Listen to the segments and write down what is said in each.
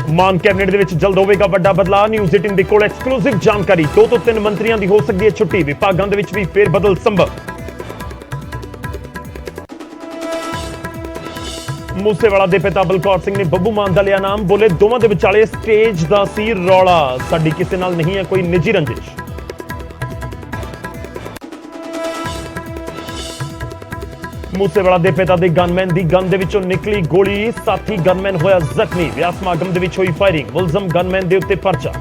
ਮਾਨ cabinet ਦੇ ਵਿੱਚ ਜਲਦ ਹੋਵੇਗਾ ਵੱਡਾ ਬਦਲਾਅ। ਨਿਊਜ਼ 18 ਦੇ ਕੋਲ ਐਕਸਕਲੂਸਿਵ ਜਾਣਕਾਰੀ। 2 ਤੋਂ 3 ਮੰਤਰੀਆਂ ਦੀ ਹੋ ਸਕਦੀ ਹੈ ਛੁੱਟੀ। ਵਿਭਾਗਾਂ ਦੇ ਵਿੱਚ ਵੀ ਫੇਰ ਬਦਲ ਸੰਭਵ। ਮੂਸੇਵਾਲਾ ਦੇ ਪਿਤਾ ਬਲਕੌਰ ਸਿੰਘ ਨੇ ਬੱਬੂ ਮਾਨ ਦਾ ਲਿਆ ਨਾਮ। ਬੋਲੇ ਦੋਵਾਂ ਦੇ ਵਿਚਾਲੇ ਸਟੇਜ ਦਾ ਸੀ ਰੌਲਾ, ਸਾਡੀ ਕਿਸੇ ਨਾਲ ਨਹੀਂ ਹੈ ਕੋਈ ਨਿੱਜੀ ਰੰਜਿਸ਼। ਮੂਸੇਵਾਲਾ ਦੇ ਪਿਤਾ ਦੇ ਗਨਮੈਨ ਦੀ ਗਨ ਦੇ ਵਿੱਚੋਂ ਨਿਕਲੀ ਗੋਲੀ, ਸਾਥੀ ਗਨਮੈਨ ਹੋਇਆ ਜ਼ਖਮੀ। ਵਿਆਹ ਸਮਾਗਮ ਦੇ ਵਿੱਚ ਹੋਈ ਫਾਇਰਿੰਗ, ਮੁਲਜ਼ਮ ਗਨਮੈਨ ਦੇ ਉੱਤੇ ਪਰਚਾ।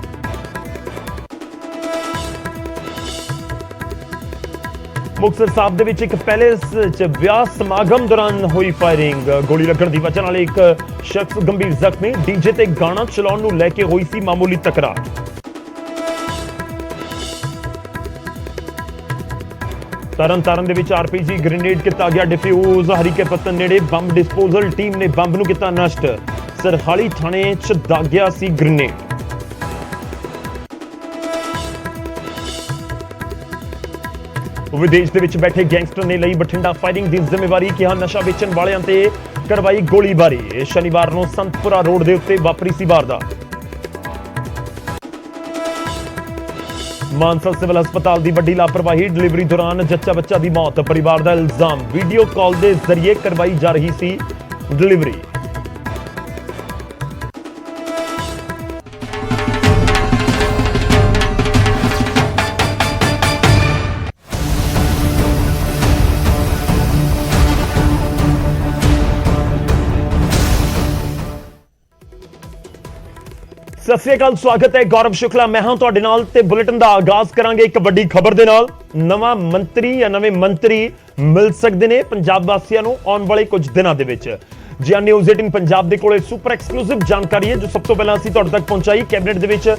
ਮੁਕਤਸਰ ਸਾਹਿਬ ਦੇ ਵਿੱਚ ਇੱਕ ਪੈਲੇਸ 'ਚ ਵਿਆਹ ਸਮਾਗਮ ਦੌਰਾਨ ਹੋਈ ਫਾਇਰਿੰਗ, ਗੋਲੀ ਲੱਗਣ ਦੀ ਵਜ੍ਹਾ ਨਾਲ ਇੱਕ ਸ਼ਖਸ ਗੰਭੀਰ ਜ਼ਖਮੀ। ਡੀਜੇ ਤੇ ਗਾਣਾ ਚਲਾਉਣ ਨੂੰ ਲੈ ਕੇ ਹੋਈ ਸੀ ਮਾਮੂਲੀ ਤਕਰਾਰ। ਤਰਨਤਾਰਨ ਦੇ ਵਿੱਚ ਆਰਪੀਜੀ ਗ੍ਰੇਨੇਡ ਕੀਤਾ ਗਿਆ ਡਿਫਿਊਜ਼। ਹਰੀਕੇ ਪੱਤਨ ਨੇੜੇ ਬੰਬ ਡਿਸਪੋਜ਼ਲ ਟੀਮ ਨੇ ਬੰਬ ਨੂੰ ਕੀਤਾ ਨਸ਼ਟ। ਸਰਹਾਲੀ ਥਾਣੇ 'ਚ ਦਾਗਿਆ ਸੀ ਗ੍ਰੇਨੇਡ। ਵਿਦੇਸ਼ ਦੇ ਵਿੱਚ ਬੈਠੇ ਗੈਂਗਸਟਰ ਨੇ ਲਈ ਬਠਿੰਡਾ ਫਾਇਰਿੰਗ ਦੀ ਜ਼ਿੰਮੇਵਾਰੀ। ਕਿਹਾ ਨਸ਼ਾ ਵੇਚਣ ਵਾਲਿਆਂ ਤੇ ਕਰਵਾਈ ਗੋਲੀਬਾਰੀ। ਸ਼ਨੀਵਾਰ ਨੂੰ ਸੰਤਪੁਰਾ ਰੋਡ ਦੇ ਉੱਤੇ ਵਾਪਰੀ ਸੀ ਵਾਰਦਾਤ। ਮਾਨਸਾ ਸਿਵਲ ਹਸਪਤਾਲ ਦੀ ਵੱਡੀ ਲਾਪਰਵਾਹੀ, ਡਿਲੀਵਰੀ ਦੌਰਾਨ ਜੱਚਾ ਬੱਚਾ ਦੀ ਮੌਤ। ਪਰਿਵਾਰ ਦਾ ਇਲਜ਼ਾਮ, ਵੀਡੀਓ ਕਾਲ ਦੇ ਜ਼ਰੀਏ ਕਰਵਾਈ ਜਾ ਰਹੀ ਸੀ ਡਿਲੀਵਰੀ। ਸਤਿ ਸ੍ਰੀ ਅਕਾਲ, ਸਵਾਗਤ ਹੈ। ਗੌਰਵ ਸ਼ੁਕਲਾ ਮੈਂ ਹਾਂ ਤੁਹਾਡੇ ਨਾਲ ਤੇ ਬੁਲੇਟਿਨ ਦਾ ਆਗਾਜ਼ ਕਰਾਂਗੇ ਇੱਕ ਵੱਡੀ ਖਬਰ ਦੇ ਨਾਲ। ਨਵਾਂ ਮੰਤਰੀ ਜਾਂ ਨਵੇਂ ਮੰਤਰੀ ਮਿਲ ਸਕਦੇ ਨੇ ਪੰਜਾਬ ਵਾਸੀਆਂ ਨੂੰ ਆਉਣ ਵਾਲੇ ਕੁਝ ਦਿਨਾਂ ਦੇ ਵਿੱਚ। ਜੀ ਹਾਂ, ਨਿਊਜ਼ 18 ਪੰਜਾਬ ਦੇ ਕੋਲੇ ਸੁਪਰ ਐਕਸਕਲੂਸਿਵ ਜਾਣਕਾਰੀ ਹੈ ਜੋ ਸਭ ਤੋਂ ਪਹਿਲਾਂ ਅਸੀਂ ਤੁਹਾਡੇ ਤੱਕ ਪਹੁੰਚਾਈ। ਕੈਬਨਿਟ ਦੇ ਵਿੱਚ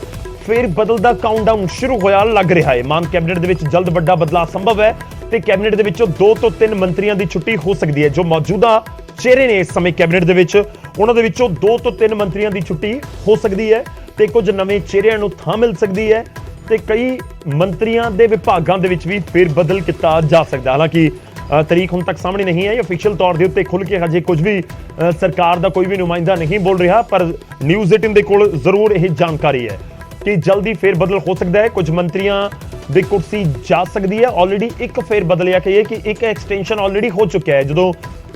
ਫੇਰ ਬਦਲ ਦਾ ਕਾਊਂਟਡਾਊਨ ਸ਼ੁਰੂ ਹੋਇਆ ਲੱਗ ਰਿਹਾ ਹੈ। ਮਾਨ ਕੈਬਨਿਟ ਦੇ ਵਿੱਚ ਜਲਦ ਵੱਡਾ ਬਦਲਾਅ ਸੰਭਵ ਹੈ ਤੇ ਕੈਬਨਿਟ ਦੇ ਵਿੱਚੋਂ 2 ਤੋਂ 3 ਮੰਤਰੀਆਂ ਦੀ ਛੁੱਟੀ ਹੋ ਸਕਦੀ ਹੈ। ਜੋ ਮੌਜੂਦਾ ਚਿਹਰੇ ਨੇ ਇਸ ਸਮੇਂ ਕੈਬਨਿਟ ਦੇ ਵਿੱਚ, ਉਹਨਾਂ ਦੇ ਵਿੱਚੋਂ 2 ਤੋਂ 3 ਮੰਤਰੀਆਂ ਦੀ ਛੁੱਟੀ ਹੋ ਸਕਦੀ ਹੈ ਤੇ ਕੁਝ ਨਵੇਂ ਚਿਹਰਿਆਂ ਨੂੰ ਥਾਂ ਮਿਲ ਸਕਦੀ ਹੈ ਤੇ ਕਈ ਮੰਤਰੀਆਂ ਦੇ ਵਿਭਾਗਾਂ ਦੇ ਵਿੱਚ ਵੀ ਫੇਰ ਬਦਲ ਕੀਤਾ ਜਾ ਸਕਦਾ। ਹਾਲਾਂਕਿ ਤਰੀਕ ਹੁਣ ਤੱਕ ਸਾਹਮਣੇ ਨਹੀਂ ਆਈ ਅਫੀਸ਼ੀਅਲ ਤੌਰ ਦੇ ਉੱਤੇ ਖੁੱਲ ਕੇ ਹਜੇ ਕੁਝ ਵੀ ਸਰਕਾਰ ਦਾ ਕੋਈ ਵੀ ਨੁਮਾਇੰਦਾ ਨਹੀਂ ਬੋਲ ਰਿਹਾ, ਪਰ ਨਿਊਜ਼ 18 ਦੇ ਕੋਲ ਜ਼ਰੂਰ ਇਹ ਜਾਣਕਾਰੀ ਹੈ ਕਿ ਜਲਦੀ ਫੇਰ ਬਦਲ ਹੋ ਸਕਦਾ ਹੈ। ਕੁਝ ਮੰਤਰੀਆਂ ਦੀ ਕੁਰਸੀ ਜਾ ਸਕਦੀ ਹੈ। ਆਲਰੇਡੀ ਇੱਕ ਫੇਰ ਬਦਲ ਜਾਂ ਕਹੀਏ ਕਿ ਇੱਕ ਐਕਸਟੈਂਸ਼ਨ ਆਲਰੇਡੀ ਹੋ ਚੁੱਕਿਆ ਹੈ। ਜਦੋਂ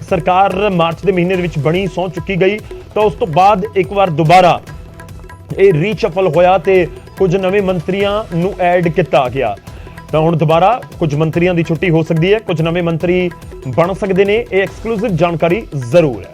ਸਰਕਾਰ ਮਾਰਚ ਦੇ ਮਹੀਨੇ ਦੇ ਵਿੱਚ ਬਣੀ ਸਹੁੰ ਚੁੱਕੀ ਗਈ ਤਾਂ ਉਸ ਤੋਂ ਬਾਅਦ ਇੱਕ ਵਾਰ ਦੁਬਾਰਾ ਇਹ ਰੀਸ਼ਫਲ ਹੋਇਆ ਤੇ ਕੁਝ ਨਵੇਂ ਮੰਤਰੀਆਂ ਨੂੰ ਐਡ ਕੀਤਾ ਗਿਆ। ਤਾਂ ਹੁਣ ਦੁਬਾਰਾ ਕੁਝ ਮੰਤਰੀਆਂ ਦੀ ਛੁੱਟੀ ਹੋ ਸਕਦੀ ਹੈ, ਕੁਝ ਨਵੇਂ ਮੰਤਰੀ ਬਣ ਸਕਦੇ ਨੇ। ਇਹ ਐਕਸਕਲੂਸਿਵ ਜਾਣਕਾਰੀ ਜ਼ਰੂਰ ਹੈ।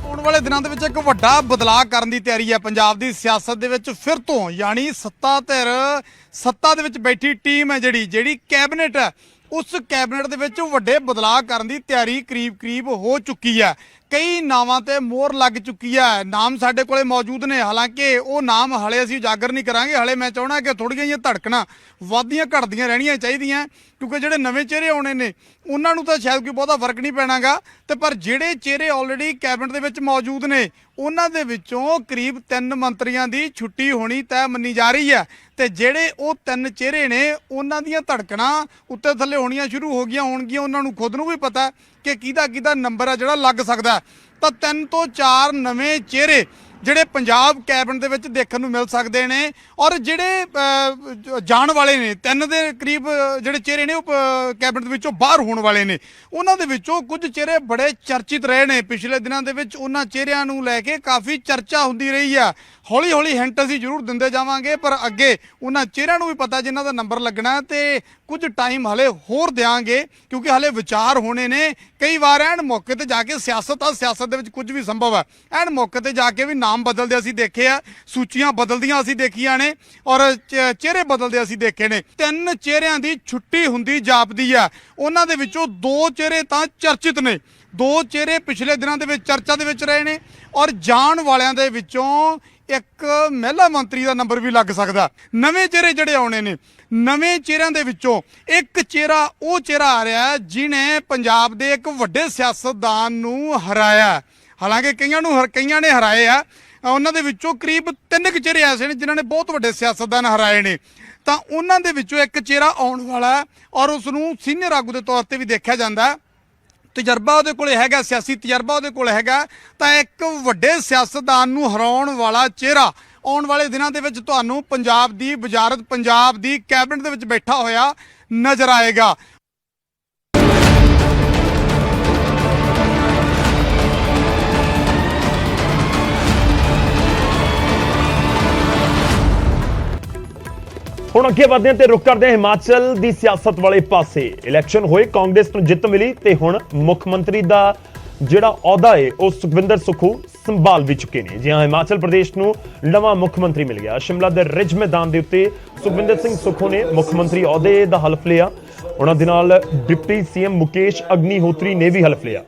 ਆਉਣ ਵਾਲੇ ਦਿਨਾਂ ਦੇ ਵਿੱਚ ਇੱਕ ਵੱਡਾ ਬਦਲਾਅ ਕਰਨ ਦੀ ਤਿਆਰੀ ਹੈ ਪੰਜਾਬ ਦੀ ਸਿਆਸਤ ਦੇ ਵਿੱਚ ਫਿਰ ਤੋਂ, ਯਾਨੀ ਸੱਤਾ ਦੇ ਵਿੱਚ ਬੈਠੀ ਟੀਮ ਹੈ ਜਿਹੜੀ ਕੈਬਨਿਟ ਹੈ, ਉਸ ਕੈਬਨਿਟ ਦੇ ਵਿੱਚ ਵੱਡੇ ਬਦਲਾਅ ਕਰਨ ਦੀ ਤਿਆਰੀ ਕਰੀਬ ਹੋ ਚੁੱਕੀ ਹੈ। ਕਈ ਨਾਵਾਂ ਤੇ ਮੋਹਰ ਲੱਗ ਚੁੱਕੀ ਹੈ। ਨਾਮ ਸਾਡੇ ਕੋਲੇ ਮੌਜੂਦ ਨੇ, ਹਾਲਾਂਕਿ ਉਹ ਨਾਮ ਹਲੇ ਅਸੀਂ ਉਜਾਗਰ ਨਹੀਂ ਕਰਾਂਗੇ। ਹਲੇ ਮੈਂ ਚਾਹਣਾ ਕਿ ਥੋੜ੍ਹੀਆਂ ਜਿਹੀਆਂ ਧੜਕਣਾਂ ਵੱਧਦੀਆਂ ਘਟਦੀਆਂ ਰਹਿਣੀਆਂ ਚਾਹੀਦੀਆਂ, ਕਿਉਂਕਿ ਜਿਹੜੇ ਨਵੇਂ ਚਿਹਰੇ ਆਉਣੇ ਨੇ ਉਹਨਾਂ ਨੂੰ ਤਾਂ ਸ਼ਾਇਦ ਕੋਈ ਬਹੁਤਾ ਫਰਕ ਨਹੀਂ ਪੈਣਾਗਾ ਤੇ ਪਰ ਜਿਹੜੇ ਚਿਹਰੇ ਆਲਰੇਡੀ ਕੈਬਨਿਟ ਦੇ ਵਿੱਚ ਮੌਜੂਦ ਨੇ ਉਹਨਾਂ ਦੇ ਵਿੱਚੋਂ ਕਰੀਬ 3 ਮੰਤਰੀਆਂ ਦੀ ਛੁੱਟੀ ਹੋਣੀ ਤੈਅ ਮੰਨੀ ਜਾ ਰਹੀ ਹੈ ਤੇ ਜਿਹੜੇ ਉਹ 3 ਚਿਹਰੇ ਨੇ ਉਹਨਾਂ ਦੀਆਂ ਧੜਕਣਾਂ ਉੱਤੇ ਥੱਲੇ ਹੋਣੀਆਂ ਸ਼ੁਰੂ ਹੋ ਗਈਆਂ ਹੋਣਗੀਆਂ। ਉਹਨਾਂ ਨੂੰ ਖੁਦ ਨੂੰ ਵੀ ਪਤਾ ਕਿ ਕਿਹਦਾ ਨੰਬਰ ਆ ਜਿਹੜਾ ਲੱਗ ਸਕਦਾ। ਤਾਂ 3 ਤੋਂ 4 ਨਵੇਂ ਚਿਹਰੇ ਜਿਹੜੇ ਪੰਜਾਬ ਕੈਬਨਿਟ ਦੇ ਵਿੱਚ ਦੇਖਣ ਨੂੰ ਮਿਲ ਸਕਦੇ ਨੇ ਔਰ ਜਿਹੜੇ ਜਾਣ ਵਾਲੇ ਨੇ 3 ਦੇ ਕਰੀਬ ਜਿਹੜੇ ਚਿਹਰੇ ਨੇ ਉਹ ਕੈਬਨਿਟ ਦੇ ਵਿੱਚੋਂ ਬਾਹਰ ਹੋਣ ਵਾਲੇ ਨੇ। ਉਹਨਾਂ ਦੇ ਵਿੱਚੋਂ ਕੁਝ ਚਿਹਰੇ ਬੜੇ ਚਰਚਿਤ ਰਹੇ ਨੇ ਪਿਛਲੇ ਦਿਨਾਂ ਦੇ ਵਿੱਚ। ਉਹਨਾਂ ਚਿਹਰਿਆਂ ਨੂੰ ਲੈ ਕੇ ਕਾਫੀ ਚਰਚਾ ਹੁੰਦੀ ਰਹੀ ਆ। ਹੌਲੀ ਹਿੰਟ ਅਸੀਂ ਜ਼ਰੂਰ ਦਿੰਦੇ ਜਾਵਾਂਗੇ, ਪਰ ਅੱਗੇ ਉਹਨਾਂ ਚਿਹਰਿਆਂ ਨੂੰ ਵੀ ਪਤਾ ਜਿਨ੍ਹਾਂ ਦਾ ਨੰਬਰ ਲੱਗਣਾ ਤੇ ਕੁਝ ਟਾਈਮ ਹਲੇ ਹੋਰ ਦਿਆਂਗੇ ਕਿਉਂਕਿ ਹਲੇ ਵਿਚਾਰ ਹੋਣੇ ਨੇ। ਕਈ ਵਾਰ ਐਨ ਮੌਕੇ ਤੇ ਜਾ ਕੇ ਸਿਆਸਤ ਦੇ ਵਿੱਚ ਕੁਝ ਵੀ ਸੰਭਵ ਹੈ। ਐਨ ਮੌਕੇ ਤੇ ਜਾ ਕੇ ਵੀ ਨਾਮ ਬਦਲਦੇ ਅਸੀਂ ਦੇਖੇ ਆ, ਸੂਚੀਆਂ ਬਦਲਦੀਆਂ ਅਸੀਂ ਦੇਖੀਆਂ ਨੇ ਔਰ ਚਿਹਰੇ ਬਦਲਦੇ ਅਸੀਂ ਦੇਖੇ ਨੇ। 3 ਚਿਹਰਿਆਂ ਦੀ ਛੁੱਟੀ ਹੁੰਦੀ ਜਾਪਦੀ ਆ। ਉਹਨਾਂ ਦੇ ਵਿੱਚੋਂ 2 ਚਿਹਰੇ ਤਾਂ ਚਰਚਿਤ ਨੇ, 2 ਚਿਹਰੇ ਪਿਛਲੇ ਦਿਨਾਂ ਦੇ ਵਿੱਚ ਚਰਚਾ ਦੇ ਵਿੱਚ ਰਹੇ ਨੇ ਔਰ ਜਾਣ ਵਾਲਿਆਂ ਦੇ ਵਿੱਚੋਂ ਇੱਕ ਮਹਿਲਾ ਮੰਤਰੀ ਦਾ ਨੰਬਰ ਵੀ ਲੱਗ ਸਕਦਾ। ਨਵੇਂ ਚਿਹਰੇ ਜਿਹੜੇ ਆਉਣੇ ਨੇ, ਨਵੇਂ ਚਿਹਰਿਆਂ ਦੇ ਵਿੱਚੋਂ ਇੱਕ ਚਿਹਰਾ ਉਹ ਚਿਹਰਾ ਆ ਰਿਹਾ ਜਿਹਨੇ ਪੰਜਾਬ ਦੇ ਇੱਕ ਵੱਡੇ ਸਿਆਸਤਦਾਨ ਨੂੰ ਹਰਾਇਆ। ਹਾਲਾਂਕਿ ਕਈਆਂ ਨੇ ਹਰਾਏ ਆ, ਉਹਨਾਂ ਦੇ ਵਿੱਚੋਂ ਕਰੀਬ 3 ਚਿਹਰੇ ਐਸੇ ਨੇ ਜਿਨ੍ਹਾਂ ਨੇ ਬਹੁਤ ਵੱਡੇ ਸਿਆਸਤਦਾਨ ਹਰਾਏ ਨੇ। ਤਾਂ ਉਹਨਾਂ ਦੇ ਵਿੱਚੋਂ ਇੱਕ ਚਿਹਰਾ ਆਉਣ ਵਾਲਾ ਔਰ ਉਸ ਨੂੰ ਸੀਨੀਅਰ ਆਗੂ ਦੇ ਤੌਰ ਤੇ ਵੀ ਦੇਖਿਆ ਜਾਂਦਾ ਤਜਰਬਾ ਉਹਦੇ ਕੋਲੇ ਹੈਗਾ, ਸਿਆਸੀ ਤਜਰਬਾ ਉਹਦੇ ਕੋਲ ਹੈਗਾ, ਤਾਂ ਇੱਕ ਵੱਡੇ ਸਿਆਸਤਦਾਨ ਨੂੰ ਹਰਾਉਣ ਵਾਲਾ ਚਿਹਰਾ ਆਉਣ ਵਾਲੇ ਦਿਨਾਂ ਦੇ ਵਿੱਚ ਤੁਹਾਨੂੰ ਪੰਜਾਬ ਦੀ ਵਜ਼ਾਰਤ, ਪੰਜਾਬ ਦੀ ਕੈਬਨਿਟ ਦੇ ਵਿੱਚ ਬੈਠਾ ਹੋਇਆ ਨਜ਼ਰ ਆਏਗਾ। ਹੁਣ ਅੱਗੇ ਵਧਦੇ ਹਾਂ ਤੇ ਰੁਕ ਕਰਦੇ ਹਾਂ ਹਿਮਾਚਲ ਦੀ ਸਿਆਸਤ ਵਾਲੇ ਪਾਸੇ। ਇਲੈਕਸ਼ਨ ਹੋਏ, ਕਾਂਗਰਸ ਨੂੰ ਜਿੱਤ ਮਿਲੀ ਤੇ ਹੁਣ ਮੁੱਖ ਮੰਤਰੀ ਦਾ ਜਿਹੜਾ ਅਹੁਦਾ ਹੈ ਉਹ ਸੁਖਵਿੰਦਰ ਸੁੱਖੂ ਸੰਭਾਲ ਵੀ ਚੁੱਕੇ ਨੇ। ਜੀ ਹਾਂ, ਹਿਮਾਚਲ ਪ੍ਰਦੇਸ਼ ਨੂੰ ਨਵਾਂ ਮੁੱਖ ਮੰਤਰੀ ਮਿਲ ਗਿਆ। ਸ਼ਿਮਲਾ ਦੇ ਰਿਜ ਮੈਦਾਨ ਦੇ ਉੱਤੇ ਸੁਖਵਿੰਦਰ ਸਿੰਘ ਸੁੱਖੂ ਨੇ ਮੁੱਖ ਮੰਤਰੀ ਅਹੁਦੇ ਦਾ ਹਲਫ ਲਿਆ। ਉਹਨਾਂ ਦੇ ਨਾਲ ਡਿਪਟੀ ਸੀਐਮ ਮੁਕੇਸ਼ ਅਗਨੀਹੋਤਰੀ ਨੇ ਵੀ ਹਲਫ ਲਿਆ।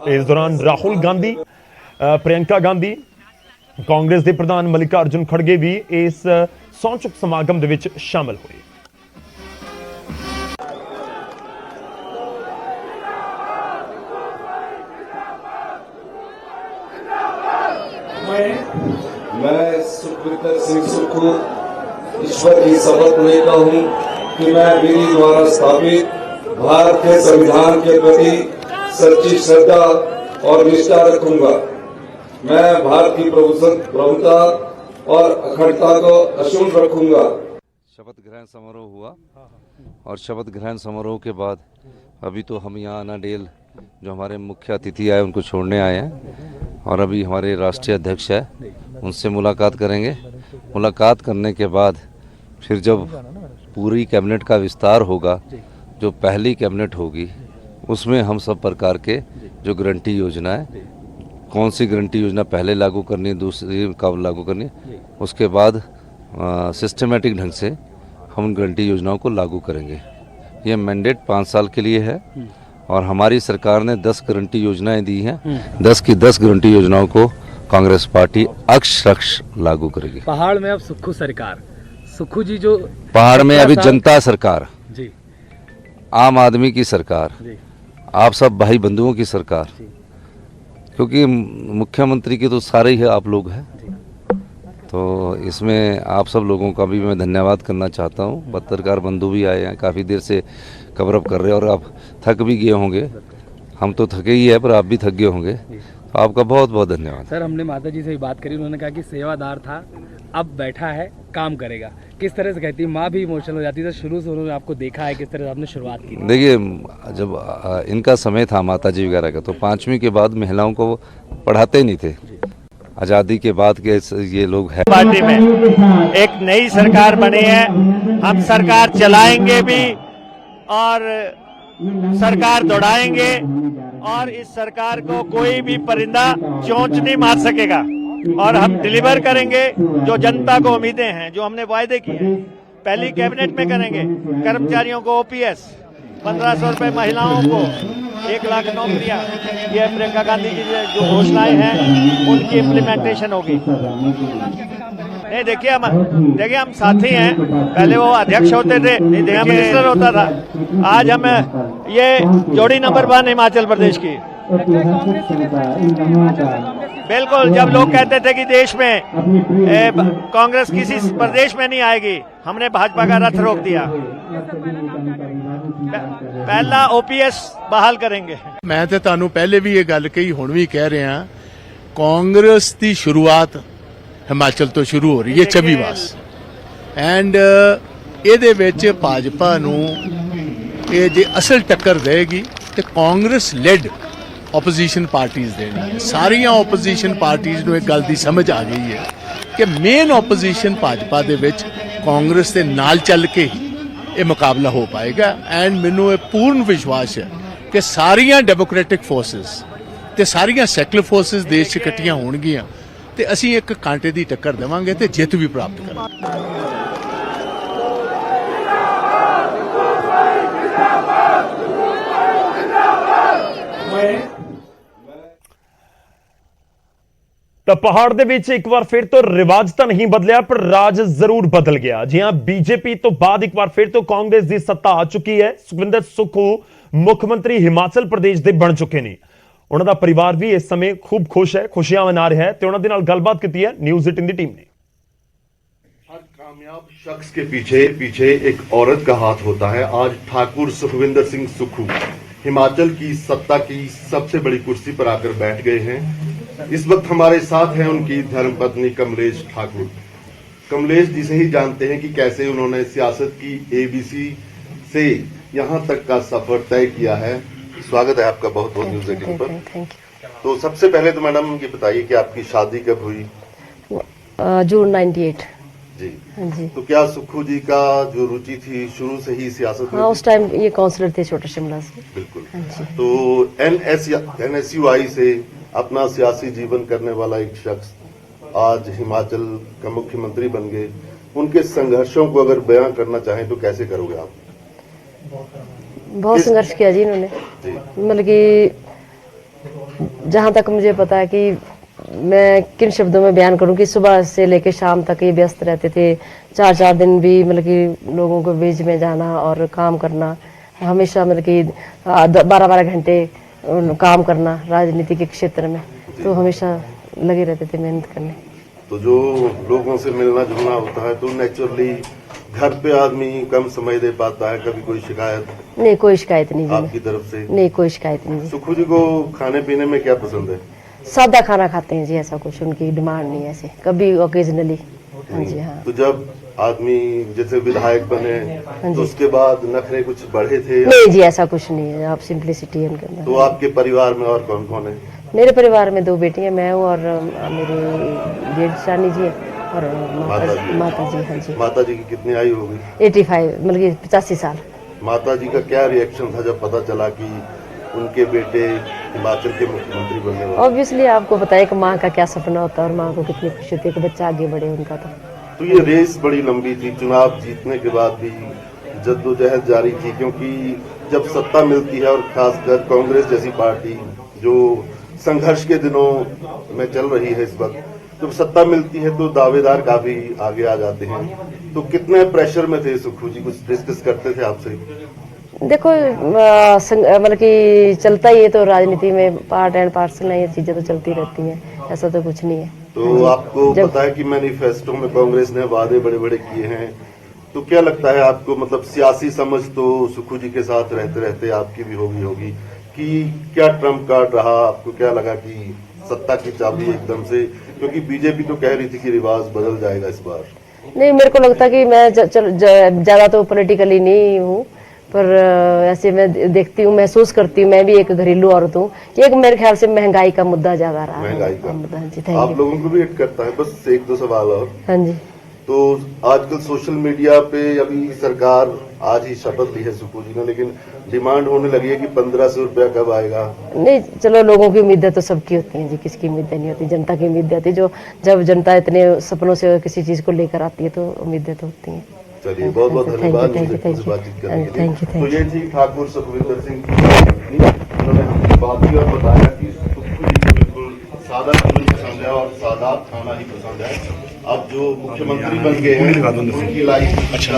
ਇਸ ਦੌਰਾਨ ਰਾਹੁਲ ਗਾਂਧੀ, ਪ੍ਰਿयंका ਗਾਂਧੀ, ਕਾਂਗਰਸ ਦੇ ਪ੍ਰਧਾਨ ਮਲਿਕਾਰਜੁਨ ਖੜਗੇ ਵੀ ਇਸ ਸਹੁੰ ਚੁੱਕ ਸਮਾਗਮ ਦੇ ਵਿੱਚ ਸ਼ਾਮਲ ਹੋਏ। मैं सुखविंदर सिंह सुक्खू ईश्वर की शपथ लेता हूं कि मैं विधि द्वारा स्थापित भारत के संविधान के प्रति सच्ची श्रद्धा और निष्ठा रखूंगा। मैं भारत की प्रभुता और अखंडता को अक्षुण्ण रखूंगा। शपथ ग्रहण समारोह हुआ और शपथ ग्रहण समारोह के बाद अभी तो हम यहाँ अनाडेल जो हमारे मुख्य अतिथि आए उनको छोड़ने आए हैं और अभी हमारे राष्ट्रीय अध्यक्ष है उनसे मुलाकात करेंगे। मुलाकात करने के बाद फिर जब पूरी कैबिनेट का विस्तार होगा, जो पहली कैबिनेट होगी उसमें हम सब प्रकार के जो गारंटी योजना है, कौन सी गारंटी योजना पहले लागू करनी है, दूसरी कब लागू करनी है, उसके बाद सिस्टमेटिक ढंग से हम उन गारंटी योजनाओं को लागू करेंगे। ये मैंडेट 5 साल के लिए है और हमारी सरकार ने 10 गारंटी योजनाएं दी हैं। 10 की 10 गारंटी योजनाओं को कांग्रेस पार्टी अक्षरश लागू करेगी। पहाड़ में अब सुक्खू सरकार, सुक्खू जी जो पहाड़ में अभी जनता सरकार जी, आम आदमी की सरकार जी, आप सब भाई बंधुओं की सरकार, क्योंकि मुख्यमंत्री के तो सारे ही आप लोग हैं, तो इसमें आप सब लोगों का भी मैं धन्यवाद करना चाहता हूँ। पत्रकार बंधु भी आए हैं, काफ़ी देर से कवर अप कर रहे हैं और आप थक भी गए होंगे, हम तो थके ही है पर आप भी थक गए होंगे, तो आपका बहुत बहुत धन्यवाद। सर हमने माता जी से भी बात करी, उन्होंने कहा कि सेवादार था, अब बैठा है, काम करेगा। किस तरह से कहती, माँ भी इमोशनल हो जाती है। शुरू से उन्होंने आपको देखा है, किस तरह से आपने शुरुआत की? देखिए, जब इनका समय था माता जी वगैरह का, तो 5वीं के बाद महिलाओं को पढ़ाते ही नहीं थे। आज़ादी के बाद के ये लोग हैं। पार्टी में एक नई सरकार बनी है, हम सरकार चलाएंगे भी और सरकार दौड़ाएंगे और इस सरकार को कोई भी परिंदा चोंच नहीं मार सकेगा और हम डिलीवर करेंगे जो जनता को उम्मीदें हैं, जो हमने वायदे किए हैं। पहली कैबिनेट में करेंगे, कर्मचारियों को ओपीएस, 1500 रुपए महिलाओं को, 1 लाख नौकरियां, ये प्रियंका गांधी जी जो घोषणाएं हैं उनकी इम्प्लीमेंटेशन होगी। नहीं देखिए हम साथी हैं, पहले वो अध्यक्ष होते थे, देखिए मिनिस्टर होता था, आज हम ये जोड़ी नंबर 1 हिमाचल प्रदेश की। बिल्कुल, जब लोग कहते थे कि देश में कांग्रेस किसी प्रदेश में नहीं आएगी, हमने भाजपा का रथ रोक दिया। पहला ओपीएस बहाल करेंगे। मैं तो ਤੁਹਾਨੂੰ ਪਹਿਲੇ ਵੀ ਇਹ ਗੱਲ ਕਹੀ, ਹੁਣ ਵੀ ਕਹਿ ਰਿਹਾ, ਕਾਂਗਰਸ ਦੀ ਸ਼ੁਰੂਆਤ ਹਿਮਾਚਲ ਤੋਂ ਸ਼ੁਰੂ ਹੋ ਰਹੀ ਹੈ 26 ਵਾਸ ਐਂਡ ਇਹਦੇ ਵਿੱਚ ਭਾਜਪਾ ਨੂੰ ਇਹ ਜੇ ਅਸਲ ਟੱਕਰ ਦੇਗੀ ਤੇ ਕਾਂਗਰਸ ਲੈਡ ਆਪੋਜੀਸ਼ਨ ਪਾਰਟੀਆਂ ਦੇਣੀ ਹੈ। ਸਾਰੀਆਂ ਆਪੋਜੀਸ਼ਨ ਪਾਰਟੀਆਂ ਨੂੰ ਇੱਕ ਗੱਲ ਦੀ ਸਮਝ ਆ ਗਈ ਹੈ ਕਿ ਮੇਨ ਆਪੋਜੀਸ਼ਨ ਭਾਜਪਾ ਦੇ ਵਿੱਚ ਕਾਂਗਰਸ ਦੇ ਨਾਲ ਚੱਲ ਕੇ ਹੀ ਇਹ ਮੁਕਾਬਲਾ ਹੋ ਪਾਏਗਾ ਐਂਡ ਮੈਨੂੰ ਇਹ ਪੂਰਨ ਵਿਸ਼ਵਾਸ ਹੈ ਕਿ ਸਾਰੀਆਂ ਡੈਮੋਕ੍ਰੈਟਿਕ ਫੋਰਸਸ ਤੇ ਸਾਰੀਆਂ ਸੈਕੂਲਰ ਫੋਰਸਸ ਦੇਸ਼ 'ਚ ਇਕੱਠੀਆਂ ਹੋਣਗੀਆਂ ਤੇ ਅਸੀਂ ਇੱਕ ਕਾਂਟੇ ਦੀ ਟੱਕਰ ਦੇਵਾਂਗੇ ਤੇ ਜਿੱਤ ਵੀ ਪ੍ਰਾਪਤ ਕਰਾਂਗੇ। ਤਾਂ ਪਹਾੜ ਦੇ ਵਿੱਚ ਇੱਕ ਵਾਰ ਫਿਰ ਤੋਂ ਰਿਵਾਜ ਤਾਂ ਨਹੀਂ ਬਦਲਿਆ ਪਰ ਰਾਜ ਜ਼ਰੂਰ ਬਦਲ ਗਿਆ। ਜੀ ਹਾਂ, ਬੀਜੇਪੀ ਤੋਂ ਬਾਅਦ ਇੱਕ ਵਾਰ ਫਿਰ ਤੋਂ ਕਾਂਗਰਸ ਦੀ ਸੱਤਾ ਆ ਚੁੱਕੀ ਹੈ। ਸੁਖਵਿੰਦਰ ਸੁੱਖੂ ਮੁੱਖ ਮੰਤਰੀ ਹਿਮਾਚਲ ਪ੍ਰਦੇਸ਼ ਦੇ ਬਣ ਚੁੱਕੇ ਨੇ। ਉਹਨਾਂ ਦਾ ਪਰਿਵਾਰ ਵੀ ਇਸ ਸਮੇਂ ਖੂਬ ਖੁਸ਼ ਹੈ, ਖੁਸ਼ੀਆਂ ਮਨਾ ਰਿਹਾ ਹੈ ਤੇ ਉਹਨਾਂ ਦੇ ਨਾਲ ਗੱਲਬਾਤ ਕੀਤੀ ਹੈ ਨਿਊਜ਼ 18 ਦੀ ਟੀਮ ਨੇ। हर कामयाब शख्स के पीछे एक औरत का हाथ होता है। आज ठाकुर सुखविंदर सिंह सुक्खू हिमाचल की सत्ता की सबसे बड़ी कुर्सी पर आकर बैठ गए हैं। इस वक्त हमारे साथ हैं उनकी धर्मपत्नी कमलेश ठाकुर। कमलेश जी से ही जानते हैं कि कैसे उन्होंने सियासत की ABC से यहां तक का सफर तय किया है। स्वागत है आपका बहुत बहुत न्यूज़ 18 पर। थैंक तो सबसे पहले तो मैडम ये बताइए कि आपकी शादी कब हुई? यू। जून 98। जी हाँ जी। तो क्या सुक्खू जी का जो रुचि थी शुरू से ही सियासत में हाँ, थी? उस टाइम ये काउंसलर थे छोटा शिमला से। बिल्कुल। हाँ जी। तो NSUI से अपना सियासी जीवन करने वाला एक शख्स आज हिमाचल का मुख्यमंत्री बन गए। उनके संघर्षों को अगर बयां करना चाहें तो कैसे करोगे आप? बहुत संघर्ष किया जी इन्होंने। जी मतलब कि जहाँ तक मुझे पता है कि मैं किन शब्दों में बयान करूं कि सुबह से लेकर शाम तक ये व्यस्त रहते थे। 4-4 दिन भी मतलब कि लोगों को बीच में जाना और काम करना, हमेशा मतलब कि 12-12 घंटे काम करना राजनीति के क्षेत्र में, तो हमेशा लगे रहते थे मेहनत करने। तो जो लोगों से मिलना जुलना होता है तो नेचुरली घर पे आदमी कम समय दे पाता है। कभी कोई शिकायत? नहीं, कोई शिकायत नहीं जी। आपकी तरफ से? नहीं, कोई शिकायत नहीं जी। सुक्खू जी को खाने पीने में क्या पसंद है? सादा खाना खाते हैं जी, ऐसा कुछ उनकी डिमांड नहीं है ऐसे, कभी ओकेजनली। हाँ जी। हाँ, तो जब आदमी जैसे विधायक बने जी। तो उसके बाद नखरे कुछ बढ़े थे? नहीं जी, ऐसा कुछ नहीं है। आप सिंपलिसिटी है उनके अंदर। तो आपके परिवार में और कौन कौन है? मेरे परिवार में 2 बेटियां, मैं हूँ और मेरी जेठानी जी है और माता जी। हाँ जी। माता जी की कितनी आयु होगी? 85 मतलब कि 85 साल। माता जी का क्या रिएक्शन था जब पता चला कि उनके बेटे हिमाचल के मुख्यमंत्री बनने वाले? ऑब्वियसली आपको पता है कि माँ का क्या सपना होता है और माँ को कितनी खुशी होती है कि बच्चा आगे बढ़े उनका। तो ये रेस बड़ी लंबी थी, चुनाव जीतने के बाद भी जद्दोजहद जारी थी, क्योंकि जब सत्ता मिलती है और खासकर कांग्रेस जैसी पार्टी जो संघर्ष के दिनों में चल रही है इस वक्त, जब सत्ता मिलती है तो दावेदार काफी आगे आ जाते हैं। तो कितने प्रेशर में थे सुक्खू जी? कुछ डिस्कस करते थे आपसे? देखो मतलब कि चलता ही है तो राजनीति में, पार्ट एंड पार्सल है, ये चीजें तो चलती रहती हैं, ऐसा तो कुछ नहीं है। तो आपको पता है कि मैनिफेस्टो में कांग्रेस ने वादे बड़े बड़े किए हैं, तो क्या लगता है आपको, मतलब सियासी समझ तो सुक्खू जी के साथ रहते रहते आपकी भी होगी कि क्या ट्रम्प कार्ड रहा? आपको क्या लगा कि सत्ता की चाबी एकदम से, क्योंकि बीजेपी तो कह रही थी कि रिवाज बदल जाएगा इस बार? नहीं, मेरे को लगता कि मैं ज्यादा तो पॉलिटिकली नहीं हूँ, पर ऐसे मैं देखती हूँ, महसूस करती हूँ, मैं भी एक घरेलू औरत हूँ। एक मेरे ख्याल से महंगाई का मुद्दा ज्यादा रहा है। महंगाई का मुद्दा। हाँ जी, थैंक आप यू। लोगों को भी हिट करता है। बस 1-2 सवाल और। हाँ जी। तो आजकल सोशल मीडिया पे अभी सरकार आज ही शपथ ली है सुक्खू जी ने, लेकिन डिमांड होने लगी है कि 1500 रुपया कब आएगा? नहीं, चलो लोगों की उम्मीदें तो सबकी होती हैं जी, किसकी उम्मीदें नहीं होती? जनता की उम्मीदें होती है। जो जब जनता इतने सपनों से किसी चीज को लेकर आती है तो उम्मीदें तो होती हैं। चलिए, बहुत बहुत धन्यवाद थैंक यू, मुझसे बातचीत करने के लिए। Thank you. तो ये थी ठाकुर सुखविंदर सिंह की पत्नी। उन्होंने हमसे बात की और बताया कि सुक्खू जी को बिल्कुल सादा जीवन पसंद है और सादा खाना ही पसंद है। अब जो मुख्यमंत्री बन गए हैं उनकी लाइफ अच्छा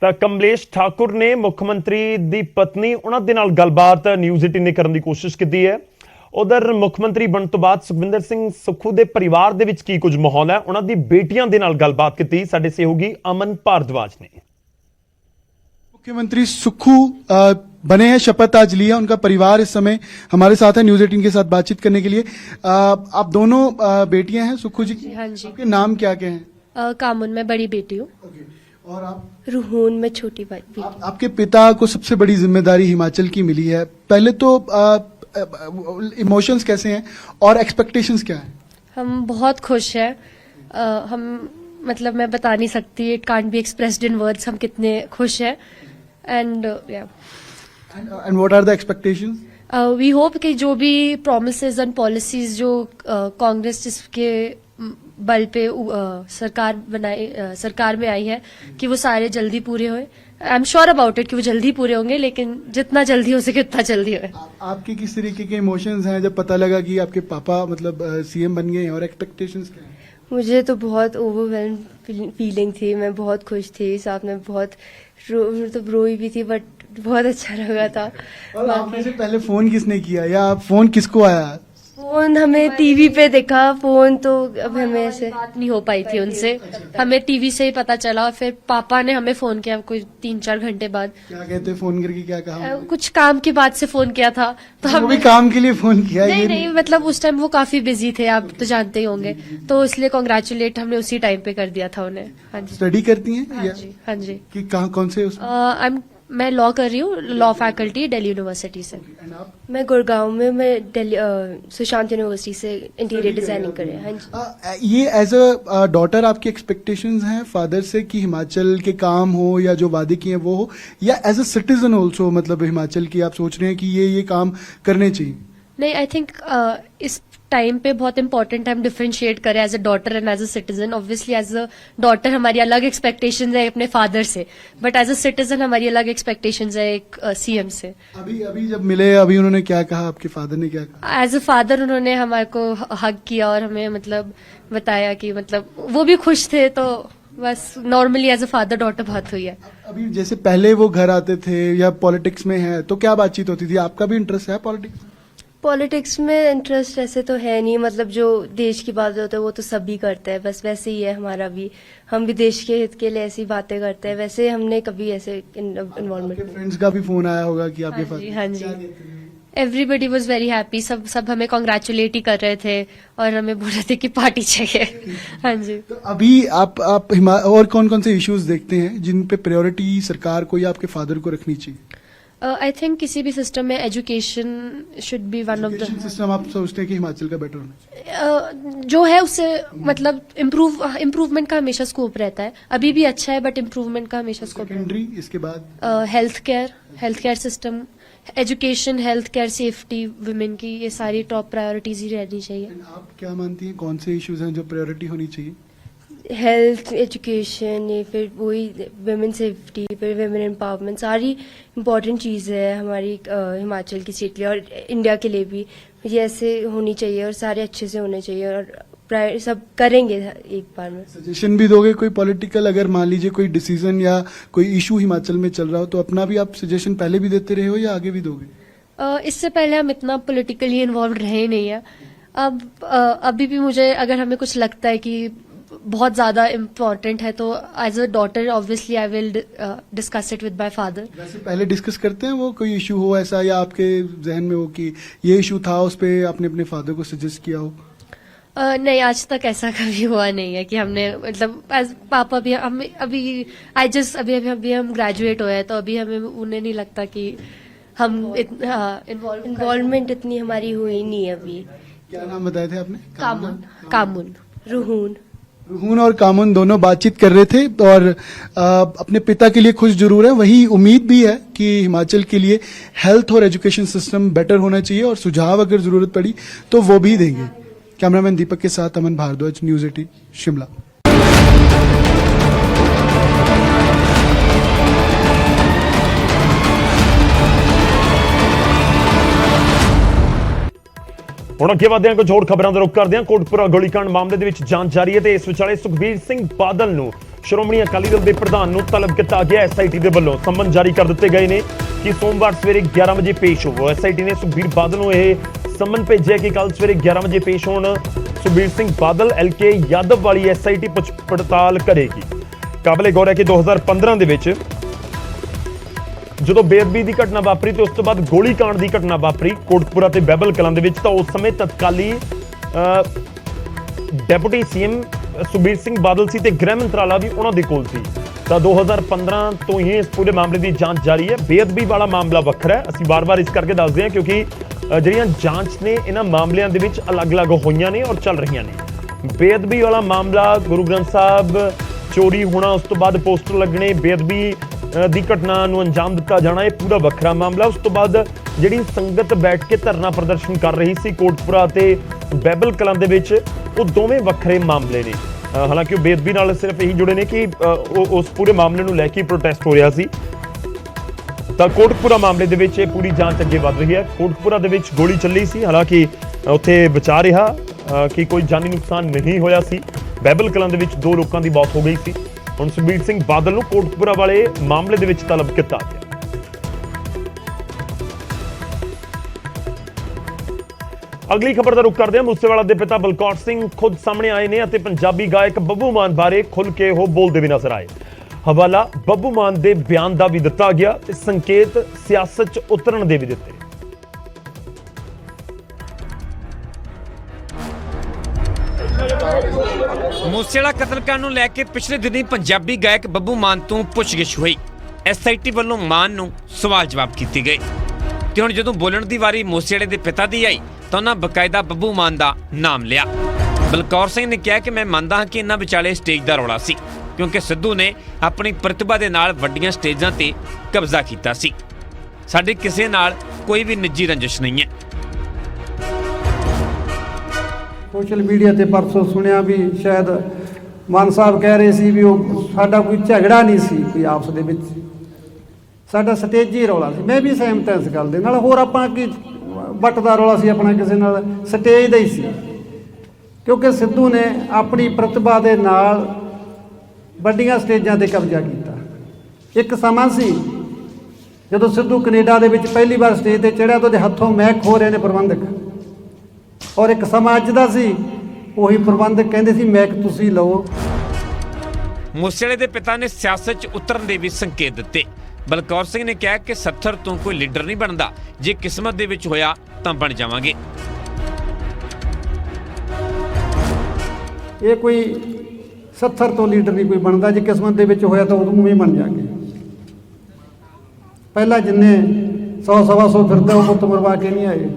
ਤਾਂ ਕਮਲੇਸ਼ ਠਾਕੁਰ ਨੇ ਮੁੱਖ ਮੰਤਰੀ ਦੀ ਪਤਨੀ ਉਹਨਾਂ ਦੇ ਨਾਲ ਗੱਲਬਾਤ ਨਿਊਜ਼ 18 ਨੇ ਕਰਨ ਦੀ ਕੋਸ਼ਿਸ਼ ਕੀਤੀ ਹੈ। ਉਧਰ ਮੁੱਖ ਮੰਤਰੀ ਬਣਨ ਤੋਂ ਬਾਅਦ ਸੁਖਵਿੰਦਰ ਸਿੰਘ ਸੁੱਖੂ ਦੇ ਪਰਿਵਾਰ ਦੇ ਵਿੱਚ ਕੀ ਕੁਝ ਮਾਹੌਲ ਹੈ, ਉਹਨਾਂ ਦੀ ਬੇਟੀਆਂ ਦੇ ਨਾਲ ਗੱਲਬਾਤ ਕੀਤੀ ਸਾਡੇ ਸਹਿਯੋਗੀ ਅਮਨ ਭਾਰਦਵਾਜ ਨੇ। मुख्यमंत्री सुक्खू बने हैं, शपथ आज लिया। उनका परिवार इस समय हमारे साथ है न्यूज 18 के साथ बातचीत करने के लिए। आप दोनों बेटियां हैं सुक्खू जी की? हाँ जी। आपके नाम क्या क्या हैं? कामुन में बड़ी बेटी हूँ। और आप? रूहून में छोटी बेटी। आपके पिता को सबसे बड़ी जिम्मेदारी हिमाचल की मिली है। पहले तो इमोशंस कैसे हैं और एक्सपेक्टेशंस क्या है? हम बहुत खुश हैं। हम मतलब मैं बता नहीं सकती, it can't be expressed in words, हम कितने खुश हैं। And and what are the expectations? We hope कि जो भी प्रोमिसेस एंड पॉलिसीज जो कांग्रेस जिसके बल पे सरकार में आई है कि वो सारे जल्दी पूरे होए। I am sure about it कि वो जल्दी पूरे होंगे, लेकिन जितना जल्दी हो सके उतना जल्दी होए। आपके किस तरीके के इमोशंस हैं जब पता लगा कि आपके पापा मतलब सीएम बन गए हैं, और एक्सपेक्टेशंस क्या हैं? मुझे तो बहुत ओवरवेल्म फीलिंग थी, मैं बहुत खुश थी, साथ में बहुत मतलब रोई भी थी, बट बहुत अच्छा लगा था। और आपने से पहले फोन किसने किया या फोन किसको आया? फोन हमें टीवी पे देखा, फोन तो अब हमें ऐसे बात नहीं हो पाई थी उनसे, हमें टीवी से ही पता चला और फिर पापा ने हमें फोन किया कोई 3-4 घंटे बाद। क्या कहते हैं फोन करके, क्या कहा? कुछ काम की बात से फोन किया था तो वो हम भी काम के लिए फोन किया? नहीं ये नहीं मतलब उस टाइम वो काफी बिजी थे, आप तो जानते ही होंगे, तो इसलिए कांग्रेचुलेट हमने उसी टाइम पे कर दिया था उन्हें। हाँ जी स्टडी करती हैं हाँ या जी हाँ जी। कि कहाँ, कौन से उसमें? मैं लॉ कर रही हूँ, लॉ फैकल्टी दिल्ली यूनिवर्सिटी से। मैं गुड़गांव में, मैं दिल्ली सुशांत यूनिवर्सिटी से इंटीरियर डिजाइनिंग कर रही हूँ। हाँ जी। ये एज अ डॉटर आपकी एक्सपेक्टेशंस हैं फादर से कि हिमाचल के काम हो या जो वादे किए हैं वो हो, या एज अ सिटीजन ऑल्सो मतलब हिमाचल की आप सोच रहे हैं कि ये काम करने चाहिए? नहीं, आई थिंक इस टाइम पे बहुत इंपॉर्टेंट है हम डिफरेंशिएट करें as a daughter and as a citizen. Obviously as a daughter हमारी अलग एक्सपेक्टेशंस है अपने फादर से, बट एज अ सिटीजन हमारी अलग एक्सपेक्टेशंस है एक सीएम से। अभी जब मिले, अभी उन्होंने क्या कहा, आपके फादर ने क्या कहा? एज अ फादर उन्होंने हमारे को हग किया और हमें मतलब बताया कि मतलब वो भी खुश थे, तो बस normally as a father daughter बात हुई है। अभी जैसे पहले वो घर आते थे या पॉलिटिक्स में है तो क्या बातचीत होती थी? आपका भी इंटरेस्ट है पॉलिटिक्स? पॉलिटिक्स में इंटरेस्ट ऐसे तो है नहीं, मतलब जो देश की बात होता है वो तो सभी करते हैं, बस वैसे ही है हमारा भी, हम भी देश के हित के लिए ऐसी बातें करते हैं। वैसे हमने कभी ऐसे इन्वॉल्वमेंट। फ्रेंड्स का भी फोन आया होगा कि आपके फादर? हाँ जी, एवरीबडी वॉज वेरी हैप्पी, सब हमें कॉन्ग्रेचुलेट ही कर रहे थे और हमें बोल रहे थे कि पार्टी चाहिए। हाँ जी। तो अभी आप और कौन कौन से इश्यूज देखते हैं जिन पे प्रायोरिटी सरकार को या आपके फादर को रखनी चाहिए? आई थिंक किसी भी सिस्टम में education should be one of the system आप सोचते हैं कि हिमाचल का बेटर होना जो है उससे मतलब इम्प्रूवमेंट का हमेशा स्कोप रहता है, अभी भी अच्छा है बट इम्प्रूवमेंट का हमेशा स्कोप। सेकेंडरी इसके बाद health care system, education, health care, safety women की, ये सारी टॉप प्रायोरिटीज ही रहनी चाहिए। आप क्या मानती हैं कौन से इश्यूज हैं जो प्रायोरिटी होनी चाहिए? हेल्थ, एजुकेशन, ये फिर वही वुमेन सेफ्टी, फिर वुमेन एम्पावरमेंट, सारी इम्पोर्टेंट चीज़ है हमारी हिमाचल की स्टेट के लिए और इंडिया के लिए भी। ये ऐसे होनी चाहिए और सारे अच्छे से होने चाहिए और सब करेंगे एक बार में। सजेशन भी दोगे कोई पॉलिटिकल, अगर मान लीजिए कोई डिसीजन या कोई इशू हिमाचल में चल रहा हो तो अपना भी आप सजेशन पहले भी देते रहे हो या आगे भी दोगे? इससे पहले हम इतना पॉलिटिकली इन्वॉल्व रहे नहीं है, अब अभी भी मुझे अगर हमें कुछ लगता है कि बहुत ज्यादा इम्पोर्टेंट है तो as a daughter obviously I will discuss it with my father. वैसे पहले डिस्कस करते हैं वो कोई इशू हो ऐसा, या आपके जहन में हो कि ये इशू था उस पे आपने अपने फादर को सजेस्ट किया हो? नहीं, आज तक ऐसा कभी हुआ नहीं है कि हमने मतलब एज पापा भी हम अभी अभी हम ग्रेजुएट हुए हैं तो अभी हमें उन्हें नहीं लगता कि हम इन्वॉल्वमेंट इतनी हमारी हुई नहीं अभी। क्या नाम बताए थे आपने? कामुन रूहून और कामुन दोनों बातचीत कर रहे थे और अपने पिता के लिए खुश जरूर है, वही उम्मीद भी है कि हिमाचल के लिए हेल्थ और एजुकेशन सिस्टम बेटर होना चाहिए और सुझाव अगर जरूरत पड़ी तो वो भी देंगे। कैमरामैन दीपक के साथ अमन भारद्वाज, न्यूज़ 18 शिमला। ਹੁਣ ਅੱਗੇ ਵਧਦੇ ਹਾਂ, ਕੁਝ ਹੋਰ ਖਬਰਾਂ ਦਾ ਰੁਖ ਕਰਦੇ ਹਾਂ। ਕੋਟਪੁਰਾ ਗੋਲੀकांड ਮਾਮਲੇ ਦੇ ਵਿੱਚ ਜਾਂਚ ਜਾਰੀ ਹੈ ਤੇ ਇਸ ਵਿਚਾਲੇ ਸੁਖਬੀਰ ਸਿੰਘ ਬਾਦਲ ਨੂੰ ਸ਼੍ਰੋਮਣੀ ਅਕਾਲੀ ਦਲ ਦੇ ਪ੍ਰਧਾਨ ਨੂੰ ਤਲਬ ਕੀਤਾ ਗਿਆ। ਐਸਆਈਟੀ ਦੇ ਵੱਲੋਂ ਸੰਮਨ ਜਾਰੀ ਕਰ ਦਿੱਤੇ ਗਏ ਨੇ ਕਿ ਸੋਮਵਾਰ ਸਵੇਰੇ 11 ਵਜੇ ਪੇਸ਼ ਹੋਵੋ। ਐਸਆਈਟੀ ਨੇ ਸੁਖਬੀਰ ਬਾਦਲ ਨੂੰ ਇਹ ਸੰਮਨ ਭੇਜਿਆ ਕਿ ਕੱਲ ਸਵੇਰੇ 11 ਵਜੇ ਪੇਸ਼ ਹੋਣ। ਸੁਖਬੀਰ ਸਿੰਘ ਬਾਦਲ ਐਲਕੇ ਯਾਦਵ ਵਾਲੀ ਐਸਆਈਟੀ ਪੁੱਛ ਪੜਤਾਲ ਕਰੇਗੀ। ਕਾਬਲੇ ਗੌਰ ਹੈ ਕਿ 2015 ਦੇ ਵਿੱਚ ਜਦੋਂ ਬੇਅਦਬੀ ਦੀ ਘਟਨਾ ਵਾਪਰੀ ਤੇ ਉਸ ਤੋਂ ਬਾਅਦ ਗੋਲੀकांड ਦੀ ਘਟਨਾ ਵਾਪਰੀ ਕੋਟਪੁਰਾ ਤੇ ਬਹਿਬਲ ਕਲਾਂ ਦੇ ਵਿੱਚ, ਤਾਂ ਉਸ ਸਮੇਂ ਤਤਕਾਲੀ ਡੈਪੂਟੀ ਸੀਐਮ ਸੁਖਬੀਰ ਸਿੰਘ ਬਾਦਲ ਸੀ ਤੇ ਗ੍ਰਹਿ ਮੰਤਰਾਲਾ ਵੀ ਉਹਨਾਂ ਦੇ ਕੋਲ ਸੀ। ਤਾਂ 2015 ਤੋਂ ਹੀ ਇਸ ਪੂਰੇ ਮਾਮਲੇ ਦੀ ਜਾਂਚ ਜਾਰੀ ਹੈ। ਬੇਅਦਬੀ ਵਾਲਾ ਮਾਮਲਾ ਵੱਖਰਾ ਹੈ, ਅਸੀਂ ਵਾਰ-ਵਾਰ ਇਸ ਕਰਕੇ ਦੱਸਦੇ ਹਾਂ ਕਿਉਂਕਿ ਜਿਹੜੀਆਂ ਜਾਂਚ ਨੇ ਇਹਨਾਂ ਮਾਮਲਿਆਂ ਦੇ ਵਿੱਚ ਅਲੱਗ-ਅਲੱਗ ਹੋਈਆਂ ਨੇ ਔਰ ਚੱਲ ਰਹੀਆਂ ਨੇ। ਬੇਅਦਬੀ ਵਾਲਾ ਮਾਮਲਾ ਗੁਰੂ ਗ੍ਰੰਥ ਸਾਹਿਬ ਚੋਰੀ ਹੋਣਾ, ਉਸ ਤੋਂ ਬਾਅਦ ਪੋਸਟਰ ਲੱਗਣੇ, ਬੇਅਦਬੀ ਦੀ ਘਟਨਾ ਨੂੰ ਅੰਜਾਮ ਦਿੱਤਾ ਜਾਣਾ, ਇਹ ਪੂਰਾ ਵੱਖਰਾ ਮਾਮਲਾ। ਉਸ ਤੋਂ ਬਾਅਦ ਜਿਹੜੀ ਸੰਗਤ ਬੈਠ ਕੇ ਧਰਨਾ ਪ੍ਰਦਰਸ਼ਨ ਕਰ ਰਹੀ ਸੀ ਕੋਟਪੁਰਾ ਤੇ ਬਹਿਬਲ ਕਲਾਂ ਦੇ ਵਿੱਚ, ਉਹ ਦੋਵੇਂ ਵੱਖਰੇ ਮਾਮਲੇ ਨੇ। ਹਾਲਾਂਕਿ ਉਹ ਬੇਅਦਬੀ ਨਾਲ ਸਿਰਫ ਇਹੀ ਜੁੜੇ ਨੇ ਕਿ ਉਸ ਪੂਰੇ ਮਾਮਲੇ ਨੂੰ ਲੈ ਕੇ ਪ੍ਰੋਟੈਸਟ ਹੋ ਰਿਹਾ ਸੀ। ਤਾਂ ਕੋਟਕਪੂਰਾ ਮਾਮਲੇ ਦੇ ਵਿੱਚ ਇਹ ਪੂਰੀ ਜਾਂਚ ਅੱਗੇ ਵੱਧ ਰਹੀ ਹੈ। ਕੋਟਕਪੂਰਾ ਦੇ ਵਿੱਚ ਗੋਲੀ ਚੱਲੀ ਸੀ, ਹਾਲਾਂਕਿ ਉੱਥੇ ਬਚਾ ਰਿਹਾ ਕਿ ਕੋਈ ਜਾਨੀ ਨੁਕਸਾਨ ਨਹੀਂ ਹੋਇਆ ਸੀ। ਬਹਿਬਲ ਕਲਾਂ ਦੇ ਵਿੱਚ 2 ਲੋਕਾਂ ਦੀ ਮੌਤ ਹੋ ਗਈ ਸੀ। ਹੁਣ ਸੁਖਬੀਰ ਸਿੰਘ ਬਾਦਲ ਨੂੰ ਕੋਟਕਪੂਰਾ ਵਾਲੇ ਮਾਮਲੇ ਦੇ ਵਿੱਚ ਤਲਬ ਕੀਤਾ ਗਿਆ। ਅਗਲੀ ਖਬਰ ਦਾ ਰੁਖ ਕਰਦੇ ਹਾਂ। ਮੂਸੇਵਾਲਾ ਦੇ ਪਿਤਾ ਬਲਕੌਰ ਸਿੰਘ ਖੁਦ ਸਾਹਮਣੇ ਆਏ ਨੇ ਅਤੇ ਪੰਜਾਬੀ ਗਾਇਕ ਬੱਬੂ ਮਾਨ ਬਾਰੇ ਖੁੱਲ੍ਹ ਕੇ ਉਹ ਬੋਲਦੇ ਵੀ ਨਜ਼ਰ ਆਏ। ਹਵਾਲਾ ਬੱਬੂ ਮਾਨ ਦੇ ਬਿਆਨ ਦਾ ਵੀ ਦਿੱਤਾ ਗਿਆ ਤੇ ਸੰਕੇਤ ਸਿਆਸਤ 'ਚ ਉਤਰਨ ਦੇ ਵੀ ਦਿੱਤੇ। ਮੂਸੇਵਾਲਾ ਕਤਲकांड ਨੂੰ ਲੈ ਕੇ ਪਿਛਲੇ ਦਿਨੀ ਪੰਜਾਬੀ ਗਾਇਕ ਬੱਬੂ ਮਾਨ ਤੋਂ ਪੁੱਛਗਿੱਛ ਹੋਈ। SIT ਵੱਲੋਂ ਮਾਨ ਨੂੰ ਸਵਾਲ ਜਵਾਬ ਕੀਤੇ ਗਏ ਤੇ ਹੁਣ ਜਦੋਂ ਬੋਲਣ ਦੀ ਵਾਰੀ ਮੂਸੇਵਾਲੇ ਦੇ ਪਿਤਾ ਦੀ ਆਈ ਤਾਂ ਉਹਨਾਂ ਬਕਾਇਦਾ ਬੱਬੂ ਮਾਨ ਦਾ ਨਾਮ ਲਿਆ। ਬਲਕੌਰ ਸਿੰਘ ਨੇ ਕਿਹਾ ਕਿ ਮੈਂ ਮੰਨਦਾ ਹਾਂ ਕਿ ਇਹਨਾਂ ਵਿਚਾਲੇ ਸਟੇਜ ਦਾ ਰੌਲਾ ਸੀ, ਕਿਉਂਕਿ ਸਿੱਧੂ ਨੇ ਆਪਣੀ ਪ੍ਰਤਿਭਾ ਦੇ ਨਾਲ ਵੱਡੀਆਂ ਸਟੇਜਾਂ ਤੇ ਕਬਜ਼ਾ ਕੀਤਾ ਸੀ। ਸਾਡੀ ਕਿਸੇ ਨਾਲ ਕੋਈ ਵੀ ਨਿੱਜੀ ਰੰਜਿਸ਼ ਨਹੀਂ ਹੈ। ਸੋਸ਼ਲ ਮੀਡੀਆ ਤੇ ਪਰਸੋਂ ਸੁਣਿਆ ਵੀ ਸ਼ਾਇਦ ਮਾਨ ਸਾਹਿਬ ਕਹਿ ਰਹੇ ਸੀ ਵੀ ਉਹ ਸਾਡਾ ਕੋਈ ਝਗੜਾ ਨਹੀਂ ਸੀ, ਕੋਈ ਆਪਸ ਦੇ ਵਿੱਚ ਸਾਡਾ ਸਟੇਜੀ ਰੌਲਾ ਸੀ। ਮੈਂ ਵੀ ਸਹਿਮਤ ਹਾਂ ਇਸ ਗੱਲ ਦੇ ਨਾਲ। ਹੋਰ ਆਪਾਂ ਕੀ ਵੱਟ ਦਾ ਰੌਲਾ ਸੀ ਆਪਣਾ ਕਿਸੇ ਨਾਲ, ਸਟੇਜ ਦਾ ਹੀ ਸੀ, ਕਿਉਂਕਿ ਸਿੱਧੂ ਨੇ ਆਪਣੀ ਪ੍ਰਤਿਭਾ ਦੇ ਨਾਲ ਵੱਡੀਆਂ ਸਟੇਜਾਂ ਤੇ ਕਬਜ਼ਾ ਕੀਤਾ। ਇੱਕ ਸਮਾਂ ਸੀ ਜਦੋਂ ਸਿੱਧੂ ਕੈਨੇਡਾ ਦੇ ਵਿੱਚ ਪਹਿਲੀ ਵਾਰ ਸਟੇਜ ਤੇ ਚੜ੍ਹਿਆ ਤਾਂ ਉਹਦੇ ਹੱਥੋਂ ਮਹਿਕ ਖੋ ਰਹੇ ਨੇ ਪ੍ਰਬੰਧਕ, ਔਰ ਇੱਕ ਸਮਾਂ ਅੱਜ ਦਾ ਸੀ ਉਹੀ ਪ੍ਰਬੰਧਕ ਕਹਿੰਦੇ ਸੀ ਮੈਕ ਤੁਸੀਂ ਲਓ। ਮੂਸੇਵਾਲੇ ਦੇ ਪਿਤਾ ਨੇ ਸਿਆਸਤ 'ਚ ਉਤਰਨ ਦੇ ਵੀ ਸੰਕੇਤ ਦਿੱਤੇ। ਬਲਕੌਰ ਸਿੰਘ ਨੇ ਕਿਹਾ ਕਿ 70 ਤੋਂ ਕੋਈ ਲੀਡਰ ਨਹੀਂ ਬਣਦਾ, ਜੇ ਕਿਸਮਤ ਦੇ ਵਿੱਚ ਹੋਇਆ ਤਾਂ ਬਣ ਜਾਵਾਂਗੇ। ਇਹ ਕੋਈ 70 ਤੋਂ ਲੀਡਰ ਨਹੀਂ ਕੋਈ ਬਣਦਾ, ਜੇ ਕਿਸਮਤ ਦੇ ਵਿੱਚ ਹੋਇਆ ਤਾਂ ਉਦੋਂ ਵੀ ਬਣ ਜਾਗੇ। ਪਹਿਲਾਂ ਜਿੰਨੇ 100-125 ਫਿਰਦੇ ਉਹ ਪੁੱਤ ਮਰਵਾ ਕੇ ਨਹੀਂ ਆਏ,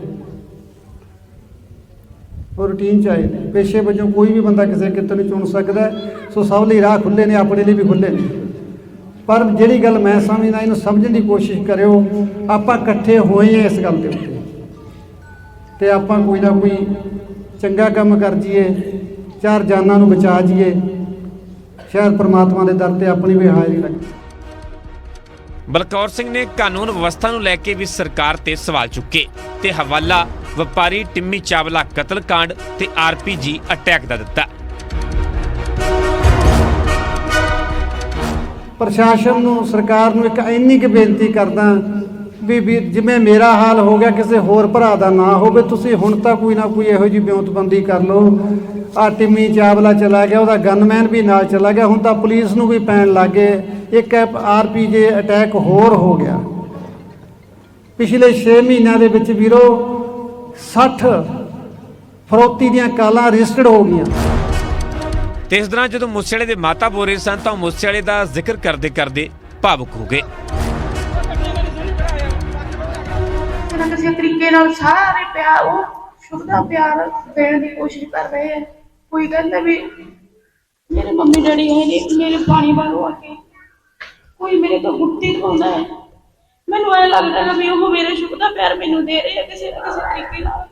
ਉਹ ਰੂਟੀਨ 'ਚ ਆਏ ਨੇ। ਪੇਸ਼ੇ ਵਜੋਂ ਕੋਈ ਵੀ ਬੰਦਾ ਕਿਸੇ ਕਿਤੇ ਨੂੰ ਚੁਣ ਸਕਦਾ, ਸੋ ਸਭ ਲਈ ਰਾਹ ਖੁੱਲ੍ਹੇ ਨੇ, ਆਪਣੇ ਲਈ ਵੀ ਖੁੱਲ੍ਹੇ ਨੇ। ਪਰ ਜਿਹੜੀ ਗੱਲ ਮੈਂ ਸਮਝਦਾ, ਇਹਨੂੰ ਸਮਝਣ ਦੀ ਕੋਸ਼ਿਸ਼ ਕਰਿਓ। ਆਪਾਂ ਇਕੱਠੇ ਹੋਏ ਹਾਂ ਇਸ ਗੱਲ ਦੇ ਉੱਤੇ, ਤੇ ਆਪਾਂ ਕੋਈ ਨਾ ਕੋਈ ਚੰਗਾ ਕੰਮ ਕਰ ਜੀਏ, 4 ਜਾਨਾਂ ਨੂੰ ਬਚਾ ਜੀਏ, ਸ਼ਾਇਦ ਪ੍ਰਮਾਤਮਾ ਦੇ ਦਰ ਤੇ ਆਪਣੀ ਵੀ ਹਾਜ਼ਰੀ ਲੱਗੇ। ਬਲਕੌਰ ਸਿੰਘ ਨੇ ਕਾਨੂੰਨ ਵਿਵਸਥਾ ਨੂੰ ਲੈ ਕੇ ਵੀ ਸਰਕਾਰ ਤੇ ਸਵਾਲ ਚੁੱਕੇ ਤੇ ਹਵਾਲਾ ਵਪਾਰੀ ਟਿੰਮੀ ਚਾਵਲਾ ਕਤਲकांड ਤੇ RPG ਅਟੈਕ ਦਾ ਦਿੱਤਾ। ਪ੍ਰਸ਼ਾਸਨ ਨੂੰ, ਸਰਕਾਰ ਨੂੰ ਇੱਕ ਇੰਨੀ ਕੁ ਬੇਨਤੀ ਕਰਦਾ ਵੀ ਜਿਵੇਂ ਮੇਰਾ ਹਾਲ ਹੋ ਗਿਆ ਕਿਸੇ ਹੋਰ ਭਰਾ ਦਾ ਨਾ ਹੋਵੇ। ਤੁਸੀਂ ਹੁਣ ਤਾਂ ਕੋਈ ਨਾ ਕੋਈ ਇਹੋ ਜਿਹੀ ਵਿਉਂਤਬੰਦੀ ਕਰ ਲਓ। ਆ ਟਿੰਮੀ ਚਾਵਲਾ ਚਲਾ ਗਿਆ, ਉਹਦਾ ਗਨਮੈਨ ਵੀ ਨਾਲ ਚਲਾ ਗਿਆ, ਹੁਣ ਤਾਂ ਪੁਲਿਸ ਨੂੰ ਵੀ ਪੈਣ ਲੱਗ ਗਏ। ਇੱਕ RPG ਅਟੈਕ ਹੋਰ ਹੋ ਗਿਆ। ਪਿਛਲੇ 6 ਮਹੀਨਿਆਂ ਦੇ ਵਿੱਚ ਵੀਰੋ 60 ਫਰੋਤੀ ਦੀਆਂ ਕਾਲਾਂ ਰਜਿਸਟਰਡ ਹੋ ਗਈਆਂ। ਤੇ ਇਸ ਦੌਰਾਨ ਜਦੋਂ ਮੂਸੇਵਾਲੇ ਦੇ ਮਾਤਾ ਬੋਲ ਰਹੇ ਸਨ ਤਾਂ ਮੂਸੇਵਾਲੇ ਦਾ ਜ਼ਿਕਰ ਕਰਦੇ ਕਰਦੇ ਭਾਵੁਕ ਹੋ ਗਏ। ਕਿਸੇ ਤਰੀਕੇ ਨਾਲ ਸਾਰੇ ਪਿਆਰ, ਉਹ ਸ਼ੁਭ ਦਾ ਪਿਆਰ ਦੇਣ ਦੀ ਕੋਸ਼ਿਸ਼ ਕਰ ਰਹੇ ਹੈ। ਕੋਈ ਕਹਿੰਦਾ ਵੀ ਮੇਰੇ ਮੰਮੀ ਡੈਡੀ ਹੈ ਨਹੀਂ, ਮੇਰੇ ਪਾਣੀ ਬਾਹਰੋਂ ਆ ਕੇ ਕੋਈ ਮੇਰੇ ਤੋਂ ਗੁੱਟੀ ਧੋਂਦਾ ਹੈ। ਮੈਨੂੰ ਐ ਲੱਗਦਾ ਹੈ ਵੀ ਉਹ ਮੇਰੇ ਸ਼ੁਭ ਦਾ ਪਿਆਰ ਮੈਨੂੰ ਦੇ ਰਹੇ ਹੈ ਕਿਸੇ ਨਾ ਕਿਸੇ ਤਰੀਕੇ ਨਾਲ।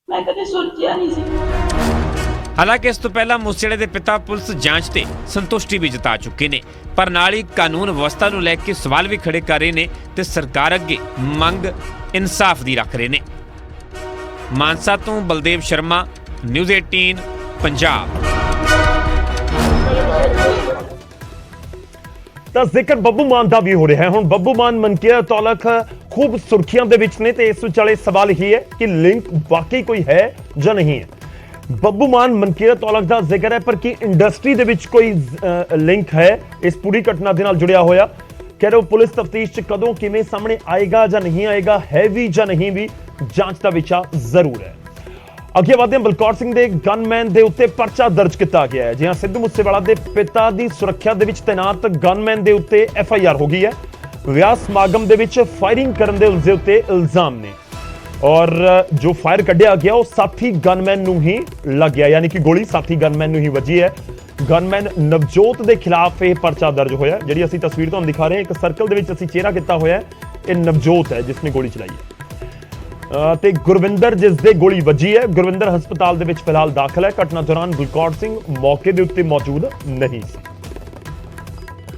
ਮੈਂ ਕਦੇ ਸੋਚਿਆ ਨਹੀਂ ਸੀ। ਹਾਲਾਂਕਿ ਇਸ ਤੋਂ ਪਹਿਲਾਂ ਮੂਸੇਵਾਲੇ ਦੇ ਪਿਤਾ ਪੁਲਿਸ ਜਾਂਚ ਤੇ ਸੰਤੁਸ਼ਟੀ ਵੀ ਜਤਾ ਚੁੱਕੇ ਨੇ, ਪਰ ਨਾਲ ਹੀ ਕਾਨੂੰਨ ਵਿਵਸਥਾ ਨੂੰ ਲੈ ਕੇ ਸਵਾਲ ਵੀ ਖੜੇ ਕਰ ਰਹੇ ਨੇ ਤੇ ਸਰਕਾਰ ਅੱਗੇ ਮੰਗ ਇਨਸਾਫ ਦੀ ਰੱਖ ਰਹੇ ਨੇ। ਮਾਨਸਾ ਤੋਂ ਬਲਦੇਵ ਸ਼ਰਮਾ, ਨਿਊਜ਼ 18 ਪੰਜਾਬ। ਤਾਂ ਜ਼ਿਕਰ ਬੱਬੂ ਮਾਨ ਦਾ ਵੀ ਹੋ ਰਿਹਾ ਹੈ। ਹੁਣ ਬੱਬੂ ਮਾਨ ਮਨਕੀਰਤ ਔਲਖ ਖੂਬ ਸੁਰਖੀਆਂ ਦੇ ਵਿੱਚ ਨੇ ਤੇ ਇਸ ਵਿਚਾਲੇ ਸਵਾਲ ਹੀ ਹੈ ਕਿ ਲਿੰਕ ਵਾਕਈ ਕੋਈ ਹੈ ਜਾਂ ਨਹੀਂ ਹੈ। ਬੱਬੂ ਮਾਨ ਮਨਕੀਰਤ ਔਲਖ ਦਾ ਜ਼ਿਕਰ ਹੈ, ਪਰ ਕੀ ਇੰਡਸਟਰੀ ਦੇ ਵਿੱਚ ਕੋਈ ਲਿੰਕ ਹੈ ਇਸ ਪੂਰੀ ਘਟਨਾ ਦੇ ਨਾਲ ਜੁੜਿਆ ਹੋਇਆ? ਕਹਿ ਰਹੇ ਪੁਲਿਸ ਤਫਤੀਸ਼ 'ਚ ਕਦੋਂ ਕਿਵੇਂ ਸਾਹਮਣੇ ਆਏਗਾ ਜਾਂ ਨਹੀਂ ਆਏਗਾ, ਹੈ ਵੀ ਜਾਂ ਨਹੀਂ ਵੀ, ਜਾਂਚ ਦਾ ਵਿਸ਼ਾ ਜ਼ਰੂਰ ਹੈ। ਅੱਗੇ ਵਧਦੇ ਹਾਂ। ਬਲਕੌਰ ਸਿੰਘ ਦੇ ਗਨਮੈਨ ਦੇ ਉੱਤੇ ਪਰਚਾ ਦਰਜ ਕੀਤਾ ਗਿਆ ਹੈ। ਜਿਹਾਂ ਸਿੱਧੂ ਮੂਸੇਵਾਲਾ ਦੇ ਪਿਤਾ ਦੀ ਸੁਰੱਖਿਆ ਦੇ ਵਿੱਚ ਤੈਨਾਤ ਗਨਮੈਨ ਦੇ ਉੱਤੇ FIR ਹੋ ਗਈ ਹੈ। ਵਿਆਹ ਸਮਾਗਮ ਦੇ ਵਿੱਚ ਫਾਇਰਿੰਗ ਕਰਨ ਦੇ ਉਸਦੇ ਉੱਤੇ ਇਲਜ਼ਾਮ ਨੇ ਔਰ ਜੋ ਫਾਇਰ ਕੱਢਿਆ ਗਿਆ ਉਹ ਸਾਥੀ ਗਨਮੈਨ ਨੂੰ ਹੀ ਲੱਗ ਗਿਆ, ਯਾਨੀ ਕਿ ਗੋਲੀ ਸਾਥੀ ਗਨਮੈਨ ਨੂੰ ਹੀ ਵੱਜੀ ਹੈ। ਗਨਮੈਨ ਨਵਜੋਤ ਦੇ ਖਿਲਾਫ ਇਹ ਪਰਚਾ ਦਰਜ ਹੋਇਆ। ਜਿਹੜੀ ਅਸੀਂ ਤਸਵੀਰ ਤੁਹਾਨੂੰ ਦਿਖਾ ਰਹੇ ਹਾਂ, ਇੱਕ ਸਰਕਲ ਦੇ ਵਿੱਚ ਅਸੀਂ ਚਿਹਰਾ ਕੀਤਾ ਹੋਇਆ, ਇਹ ਨਵਜੋਤ ਹੈ ਜਿਸ ਨੇ ਗੋਲੀ ਚਲਾਈ ਹੈ ਤੇ ਗੁਰਵਿੰਦਰ ਜਿਸ ਦੇ ਗੋਲੀ ਵੱਜੀ ਹੈ। ਗੁਰਵਿੰਦਰ ਹਸਪਤਾਲ ਦੇ ਵਿੱਚ ਫਿਲਹਾਲ ਦਾਖਲ ਹੈ। ਘਟਨਾ ਦੌਰਾਨ ਬਲਕੌਰ ਸਿੰਘ ਮੌਕੇ ਦੇ ਉੱਤੇ ਮੌਜੂਦ ਨਹੀਂ ਸੀ।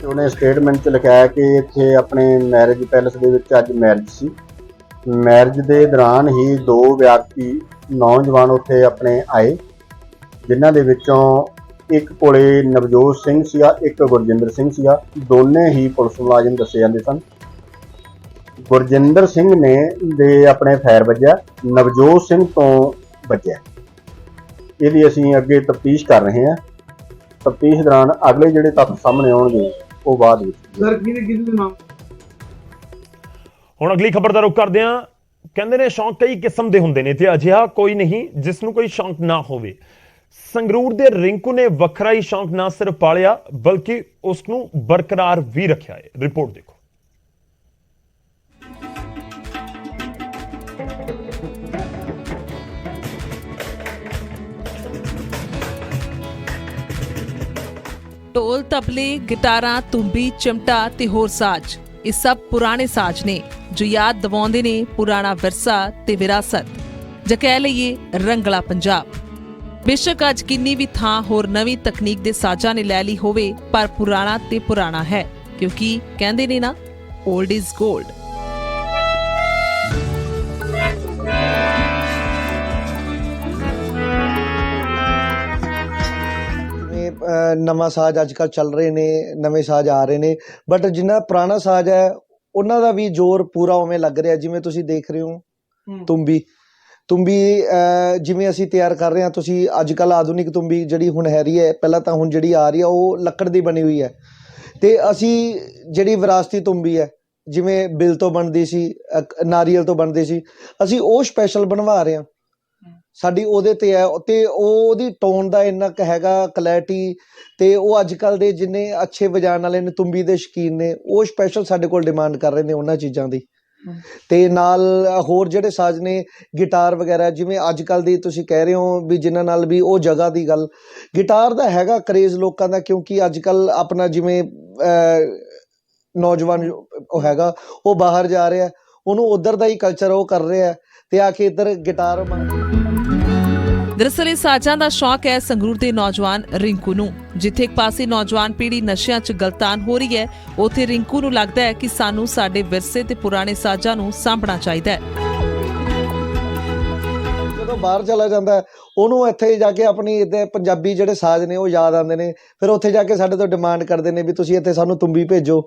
ਉਹਨੇ ਸਟੇਟਮੈਂਟ 'ਚ ਲਿਖਿਆ ਕਿ ਇੱਥੇ ਆਪਣੇ ਮੈਰਿਜ ਪੈਲੇਸ ਦੇ ਵਿੱਚ ਅੱਜ ਮੈਰਿਜ ਸੀ। ਮੈਰਿਜ ਦੇ ਦੌਰਾਨ ਹੀ 2 ਵਿਅਕਤੀ ਨੌਜਵਾਨ ਉੱਥੇ ਆਪਣੇ ਆਏ, ਜਿਨ੍ਹਾਂ ਦੇ ਵਿੱਚੋਂ ਇੱਕ ਕੋਲੇ ਨਵਜੋਤ ਸਿੰਘ ਸੀਗਾ, ਇੱਕ ਗੁਰਜਿੰਦਰ ਸਿੰਘ ਸੀਗਾ। ਦੋਨੇ ਹੀ ਪੁਲਿਸ ਮੁਲਾਜ਼ਮ ਦੱਸੇ ਜਾਂਦੇ ਸਨ। ਗੁਰਜਿੰਦਰ ਸਿੰਘ ਨੇ ਦੇ ਆਪਣੇ ਫਾਇਰ ਵੱਜਿਆ, ਨਵਜੋਤ ਸਿੰਘ ਤੋਂ ਵੱਜਿਆ। ਇਹਦੀ ਅਸੀਂ ਅੱਗੇ ਤਫਤੀਸ਼ ਕਰ ਰਹੇ ਹਾਂ। ਤਫਤੀਸ਼ ਦੌਰਾਨ ਅਗਲੇ ਜਿਹੜੇ ਤੱਥ ਸਾਹਮਣੇ ਆਉਣਗੇ ਉਹ ਬਾਅਦ ਵਿੱਚ। ਸਰ ਕਿਹਦੇ ਨਾਮ? ਹੁਣ ਅਗਲੀ ਖਬਰ ਦਾ ਰੁਖ ਕਰਦੇ ਹਾਂ। ਕਹਿੰਦੇ ਨੇ ਸ਼ੌਂਕ ਕਈ ਕਿਸਮ ਦੇ ਹੁੰਦੇ ਨੇ ਤੇ ਅਜਿਹਾ ਕੋਈ ਨਹੀਂ ਜਿਸ ਨੂੰ ਕੋਈ ਸ਼ੌਂਕ ਨਾ ਹੋਵੇ। ਸੰਗਰੂਰ ਦੇ ਰਿੰਕੂ ਨੇ ਵੱਖਰਾ ਹੀ ਸ਼ੌਂਕ ਨਾ ਸਿਰਫ ਪਾਲਿਆ ਬਲਕਿ ਉਸ ਨੂੰ ਬਰਕਰਾਰ ਵੀ ਰੱਖਿਆ ਹੈ। ਰਿਪੋਰਟ ਦੇਖੋ। ਢੋਲ, ਤਬਲੇ, ਗਿਟਾਰਾਂ, ਤੁੰਬੀ, ਚਿਮਟਾ ਤੇ ਹੋਰ ਸਾਜ਼, ਇਹ ਸਭ ਪੁਰਾਣੇ ਸਾਜ਼ ਨੇ ਜੋ ਯਾਦ ਦਿਵਾਉਂਦੇ ਨੇ ਪੁਰਾਣਾ ਵਿਰਸਾ ਤੇ ਵਿਰਾਸਤ, ਜਾਂ ਕਹਿ ਲਈਏ ਰੰਗਲਾ ਪੰਜਾਬ। ਬੇਸ਼ੱਕ ਅੱਜ ਕਿੰਨੀ ਵੀ ਥਾਂ ਹੋਰ ਨਵੀਂ ਤਕਨੀਕ ਦੇ ਸਾਜ਼ਾਂ ਨੇ ਲੈ ਲਈ ਹੋਵੇ, ਪਰ ਪੁਰਾਣਾ ਤੇ ਪੁਰਾਣਾ ਹੈ, ਕਿਉਂਕਿ ਕਹਿੰਦੇ ਨੇ ਨਾ, ਓਲਡ ਇਜ਼ ਗੋਲਡ। ਨਵਾਂ ਸਾਜ਼ ਅੱਜ ਕੱਲ੍ਹ ਚੱਲ ਰਹੇ ਨੇ, ਨਵੇਂ ਸਾਜ਼ ਆ ਰਹੇ ਨੇ, ਬਟ ਜਿੰਨਾ ਪੁਰਾਣਾ ਸਾਜ਼ ਹੈ ਉਹਨਾਂ ਦਾ ਵੀ ਜ਼ੋਰ ਪੂਰਾ ਉਵੇਂ ਲੱਗ ਰਿਹਾ। ਜਿਵੇਂ ਤੁਸੀਂ ਦੇਖ ਰਹੇ ਹੋ ਤੁੰਬੀ ਜਿਵੇਂ ਅਸੀਂ ਤਿਆਰ ਕਰ ਰਹੇ ਹਾਂ, ਤੁਸੀਂ ਅੱਜ ਕੱਲ੍ਹ ਆਧੁਨਿਕ ਤੁੰਬੀ ਜਿਹੜੀ ਹੁਣ ਹੈਰੀ ਹੈ, ਪਹਿਲਾਂ ਤਾਂ ਹੁਣ ਜਿਹੜੀ ਆ ਰਹੀ ਹੈ ਉਹ ਲੱਕੜ ਦੀ ਬਣੀ ਹੋਈ ਹੈ, ਤੇ ਅਸੀਂ ਜਿਹੜੀ ਵਿਰਾਸਤੀ ਤੁੰਬੀ ਹੈ ਜਿਵੇਂ ਬਿੱਲ ਤੋਂ ਬਣਦੀ ਸੀ, ਨਾਰੀਅਲ ਤੋਂ ਬਣਦੀ ਸੀ, ਅਸੀਂ ਉਹ ਸਪੈਸ਼ਲ ਬਣਵਾ ਰਹੇ ਹਾਂ। ਸਾਡੀ ਉਹਦੇ ਤੇ ਹੈ ਤੇ ਉਹਦੀ ਟੋਨ ਦਾ ਇੰਨਾ ਕੁ ਹੈਗਾ ਕਲੈਰਿਟੀ, ਤੇ ਉਹ ਅੱਜ ਕੱਲ੍ਹ ਦੇ ਜਿੰਨੇ ਅੱਛੇ ਵਜਾਉਣ ਵਾਲੇ ਨੇ, ਤੁੰਬੀ ਦੇ ਸ਼ੌਕੀਨ ਨੇ, ਉਹ ਸਪੈਸ਼ਲ ਸਾਡੇ ਕੋਲ ਡਿਮਾਂਡ ਕਰ ਰਹੇ ਨੇ ਉਹਨਾਂ ਚੀਜ਼ਾਂ ਦੀ। ਤੇ ਨਾਲ ਹੋਰ ਜਿਹੜੇ ਸਾਜ਼ ਨੇ, ਗਿਟਾਰ ਵਗੈਰਾ, ਜਿਵੇਂ ਅੱਜ ਕੱਲ੍ਹ ਦੀ ਤੁਸੀਂ ਕਹਿ ਰਹੇ ਹੋ ਵੀ ਜਿਨ੍ਹਾਂ ਨਾਲ ਵੀ ਉਹ ਜਗ੍ਹਾ ਦੀ ਗੱਲ, ਗਿਟਾਰ ਦਾ ਹੈਗਾ ਕਰੇਜ਼ ਲੋਕਾਂ ਦਾ, ਕਿਉਂਕਿ ਅੱਜ ਕੱਲ੍ਹ ਆਪਣਾ ਜਿਵੇਂ ਨੌਜਵਾਨ ਉਹ ਹੈਗਾ ਉਹ ਬਾਹਰ ਜਾ ਰਿਹਾ, ਉਹਨੂੰ ਉੱਧਰ ਦਾ ਹੀ ਕਲਚਰ ਉਹ ਕਰ ਰਿਹਾ ਤੇ ਆ ਕੇ ਇੱਧਰ ਗਿਟਾਰ। ਦਰਅਸਲ ਇਹ ਸਾਜ਼ਾਂ ਦਾ ਸ਼ੌਕ ਹੈ ਸੰਗਰੂਰ ਦੇ ਨੌਜਵਾਨ ਰਿੰਕੂ ਨੂੰ। ਜਿੱਥੇ ਇੱਕ ਪਾਸੇ ਨੌਜਵਾਨ ਪੀੜ੍ਹੀ ਨਸ਼ਿਆਂ 'ਚ ਗਲਤਾਨ ਹੋ ਰਹੀ ਹੈ, ਉੱਥੇ ਰਿੰਕੂ ਨੂੰ ਲੱਗਦਾ ਹੈ ਕਿ ਸਾਨੂੰ ਸਾਡੇ ਵਿਰਸੇ ਤੇ ਪੁਰਾਣੇ ਸਾਜ਼ਾਂ ਨੂੰ ਸਾਂਭਣਾ ਚਾਹੀਦਾ ਹੈ। ਜਦੋਂ ਬਾਹਰ ਚਲਾ ਜਾਂਦਾ ਹੈ ਉਹਨੂੰ ਇੱਥੇ ਜਾ ਕੇ ਆਪਣੀ ਇੱਥੇ ਪੰਜਾਬੀ ਜਿਹੜੇ ਸਾਜ਼ ਨੇ ਉਹ ਯਾਦ ਆਉਂਦੇ ਨੇ, ਫਿਰ ਉੱਥੇ ਜਾ ਕੇ ਸਾਡੇ ਤੋਂ ਡਿਮਾਂਡ ਕਰਦੇ ਨੇ ਵੀ ਤੁਸੀਂ ਇੱਥੇ ਸਾਨੂੰ ਤੁੰਬੀ ਭੇਜੋ,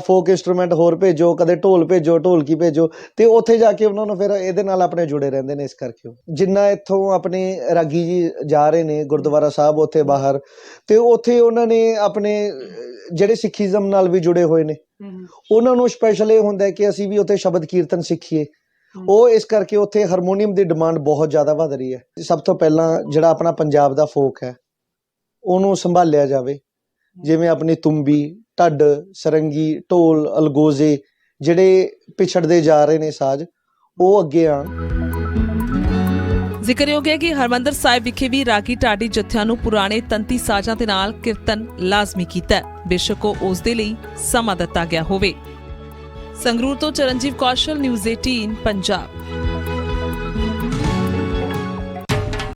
ਫੋਕ ਇੰਸਟਰੂਮੈਂਟ ਹੋਰ ਭੇਜੋ, ਕਦੇ ਢੋਲ ਭੇਜੋ, ਢੋਲਕੀ ਭੇਜੋ, ਤੇ ਉੱਥੇ ਜਾ ਕੇ ਉਹਨਾਂ ਨੂੰ ਫਿਰ ਇਹਦੇ ਨਾਲ ਆਪਣੇ ਜੁੜੇ ਰਹਿੰਦੇ ਨੇ। ਇਸ ਕਰਕੇ ਜਿੰਨਾ ਇੱਥੋਂ ਆਪਣੇ ਰਾਗੀ ਜੀ ਜਾ ਰਹੇ ਨੇ ਗੁਰਦੁਆਰਾ ਸਾਹਿਬ ਉੱਥੇ ਬਾਹਰ, ਤੇ ਉੱਥੇ ਉਹਨਾਂ ਨੇ ਆਪਣੇ ਜਿਹੜੇ ਸਿੱਖੀਜ਼ਮ ਨਾਲ ਵੀ ਜੁੜੇ ਹੋਏ ਨੇ, ਉਹਨਾਂ ਨੂੰ ਸਪੈਸ਼ਲ ਇਹ ਹੁੰਦਾ ਕਿ ਅਸੀਂ ਵੀ ਉੱਥੇ ਸ਼ਬਦ ਕੀਰਤਨ ਸਿੱਖੀਏ। ਉਹ ਇਸ ਕਰਕੇ ਉੱਥੇ ਹਾਰਮੋਨੀਅਮ ਦੀ ਡਿਮਾਂਡ ਬਹੁਤ ਜ਼ਿਆਦਾ ਵੱਧ ਰਹੀ ਹੈ। ਸਭ ਤੋਂ ਪਹਿਲਾਂ ਜਿਹੜਾ ਆਪਣਾ ਪੰਜਾਬ ਦਾ ਫੋਕ ਹੈ ਉਹਨੂੰ ਸੰਭਾਲਿਆ ਜਾਵੇ, ਜਿਵੇਂ ਆਪਣੀ ਤੁੰਬੀ, ਢੱਡ, ਸਰੰਗੀ, ਢੋਲ, ਅਲਗੋਜ਼ੇ ਜਿਹੜੇ ਪਿਛੜਦੇ ਜਾ ਰਹੇ ਨੇ ਸਾਜ਼, ਉਹ ਅੱਗੇ ਆਉਣ। ਜ਼ਿਕਰਯੋਗ ਹੈ ਕਿ ਹਰਿਮੰਦਰ ਸਾਹਿਬ ਵਿਖੇ ਵੀ ਰਾਗੀ ਢਾਡੀ ਜੱਥਿਆਂ ਨੂੰ ਪੁਰਾਣੇ ਤੰਤੀ ਸਾਜ਼ਾਂ ਦੇ ਨਾਲ ਕੀਰਤਨ ਲਾਜ਼ਮੀ ਕੀਤਾ, ਬੇਸ਼ੱਕ ਉਹ ਉਸ ਦੇ ਲਈ ਸਮਾਂ ਦਿੱਤਾ ਗਿਆ ਹੋਵੇ। ਸੰਗਰੂਰ ਤੋਂ ਚਰਨਜੀਤ ਕੌਸ਼ਲ, ਨਿਊਜ਼ 18 ਪੰਜਾਬ।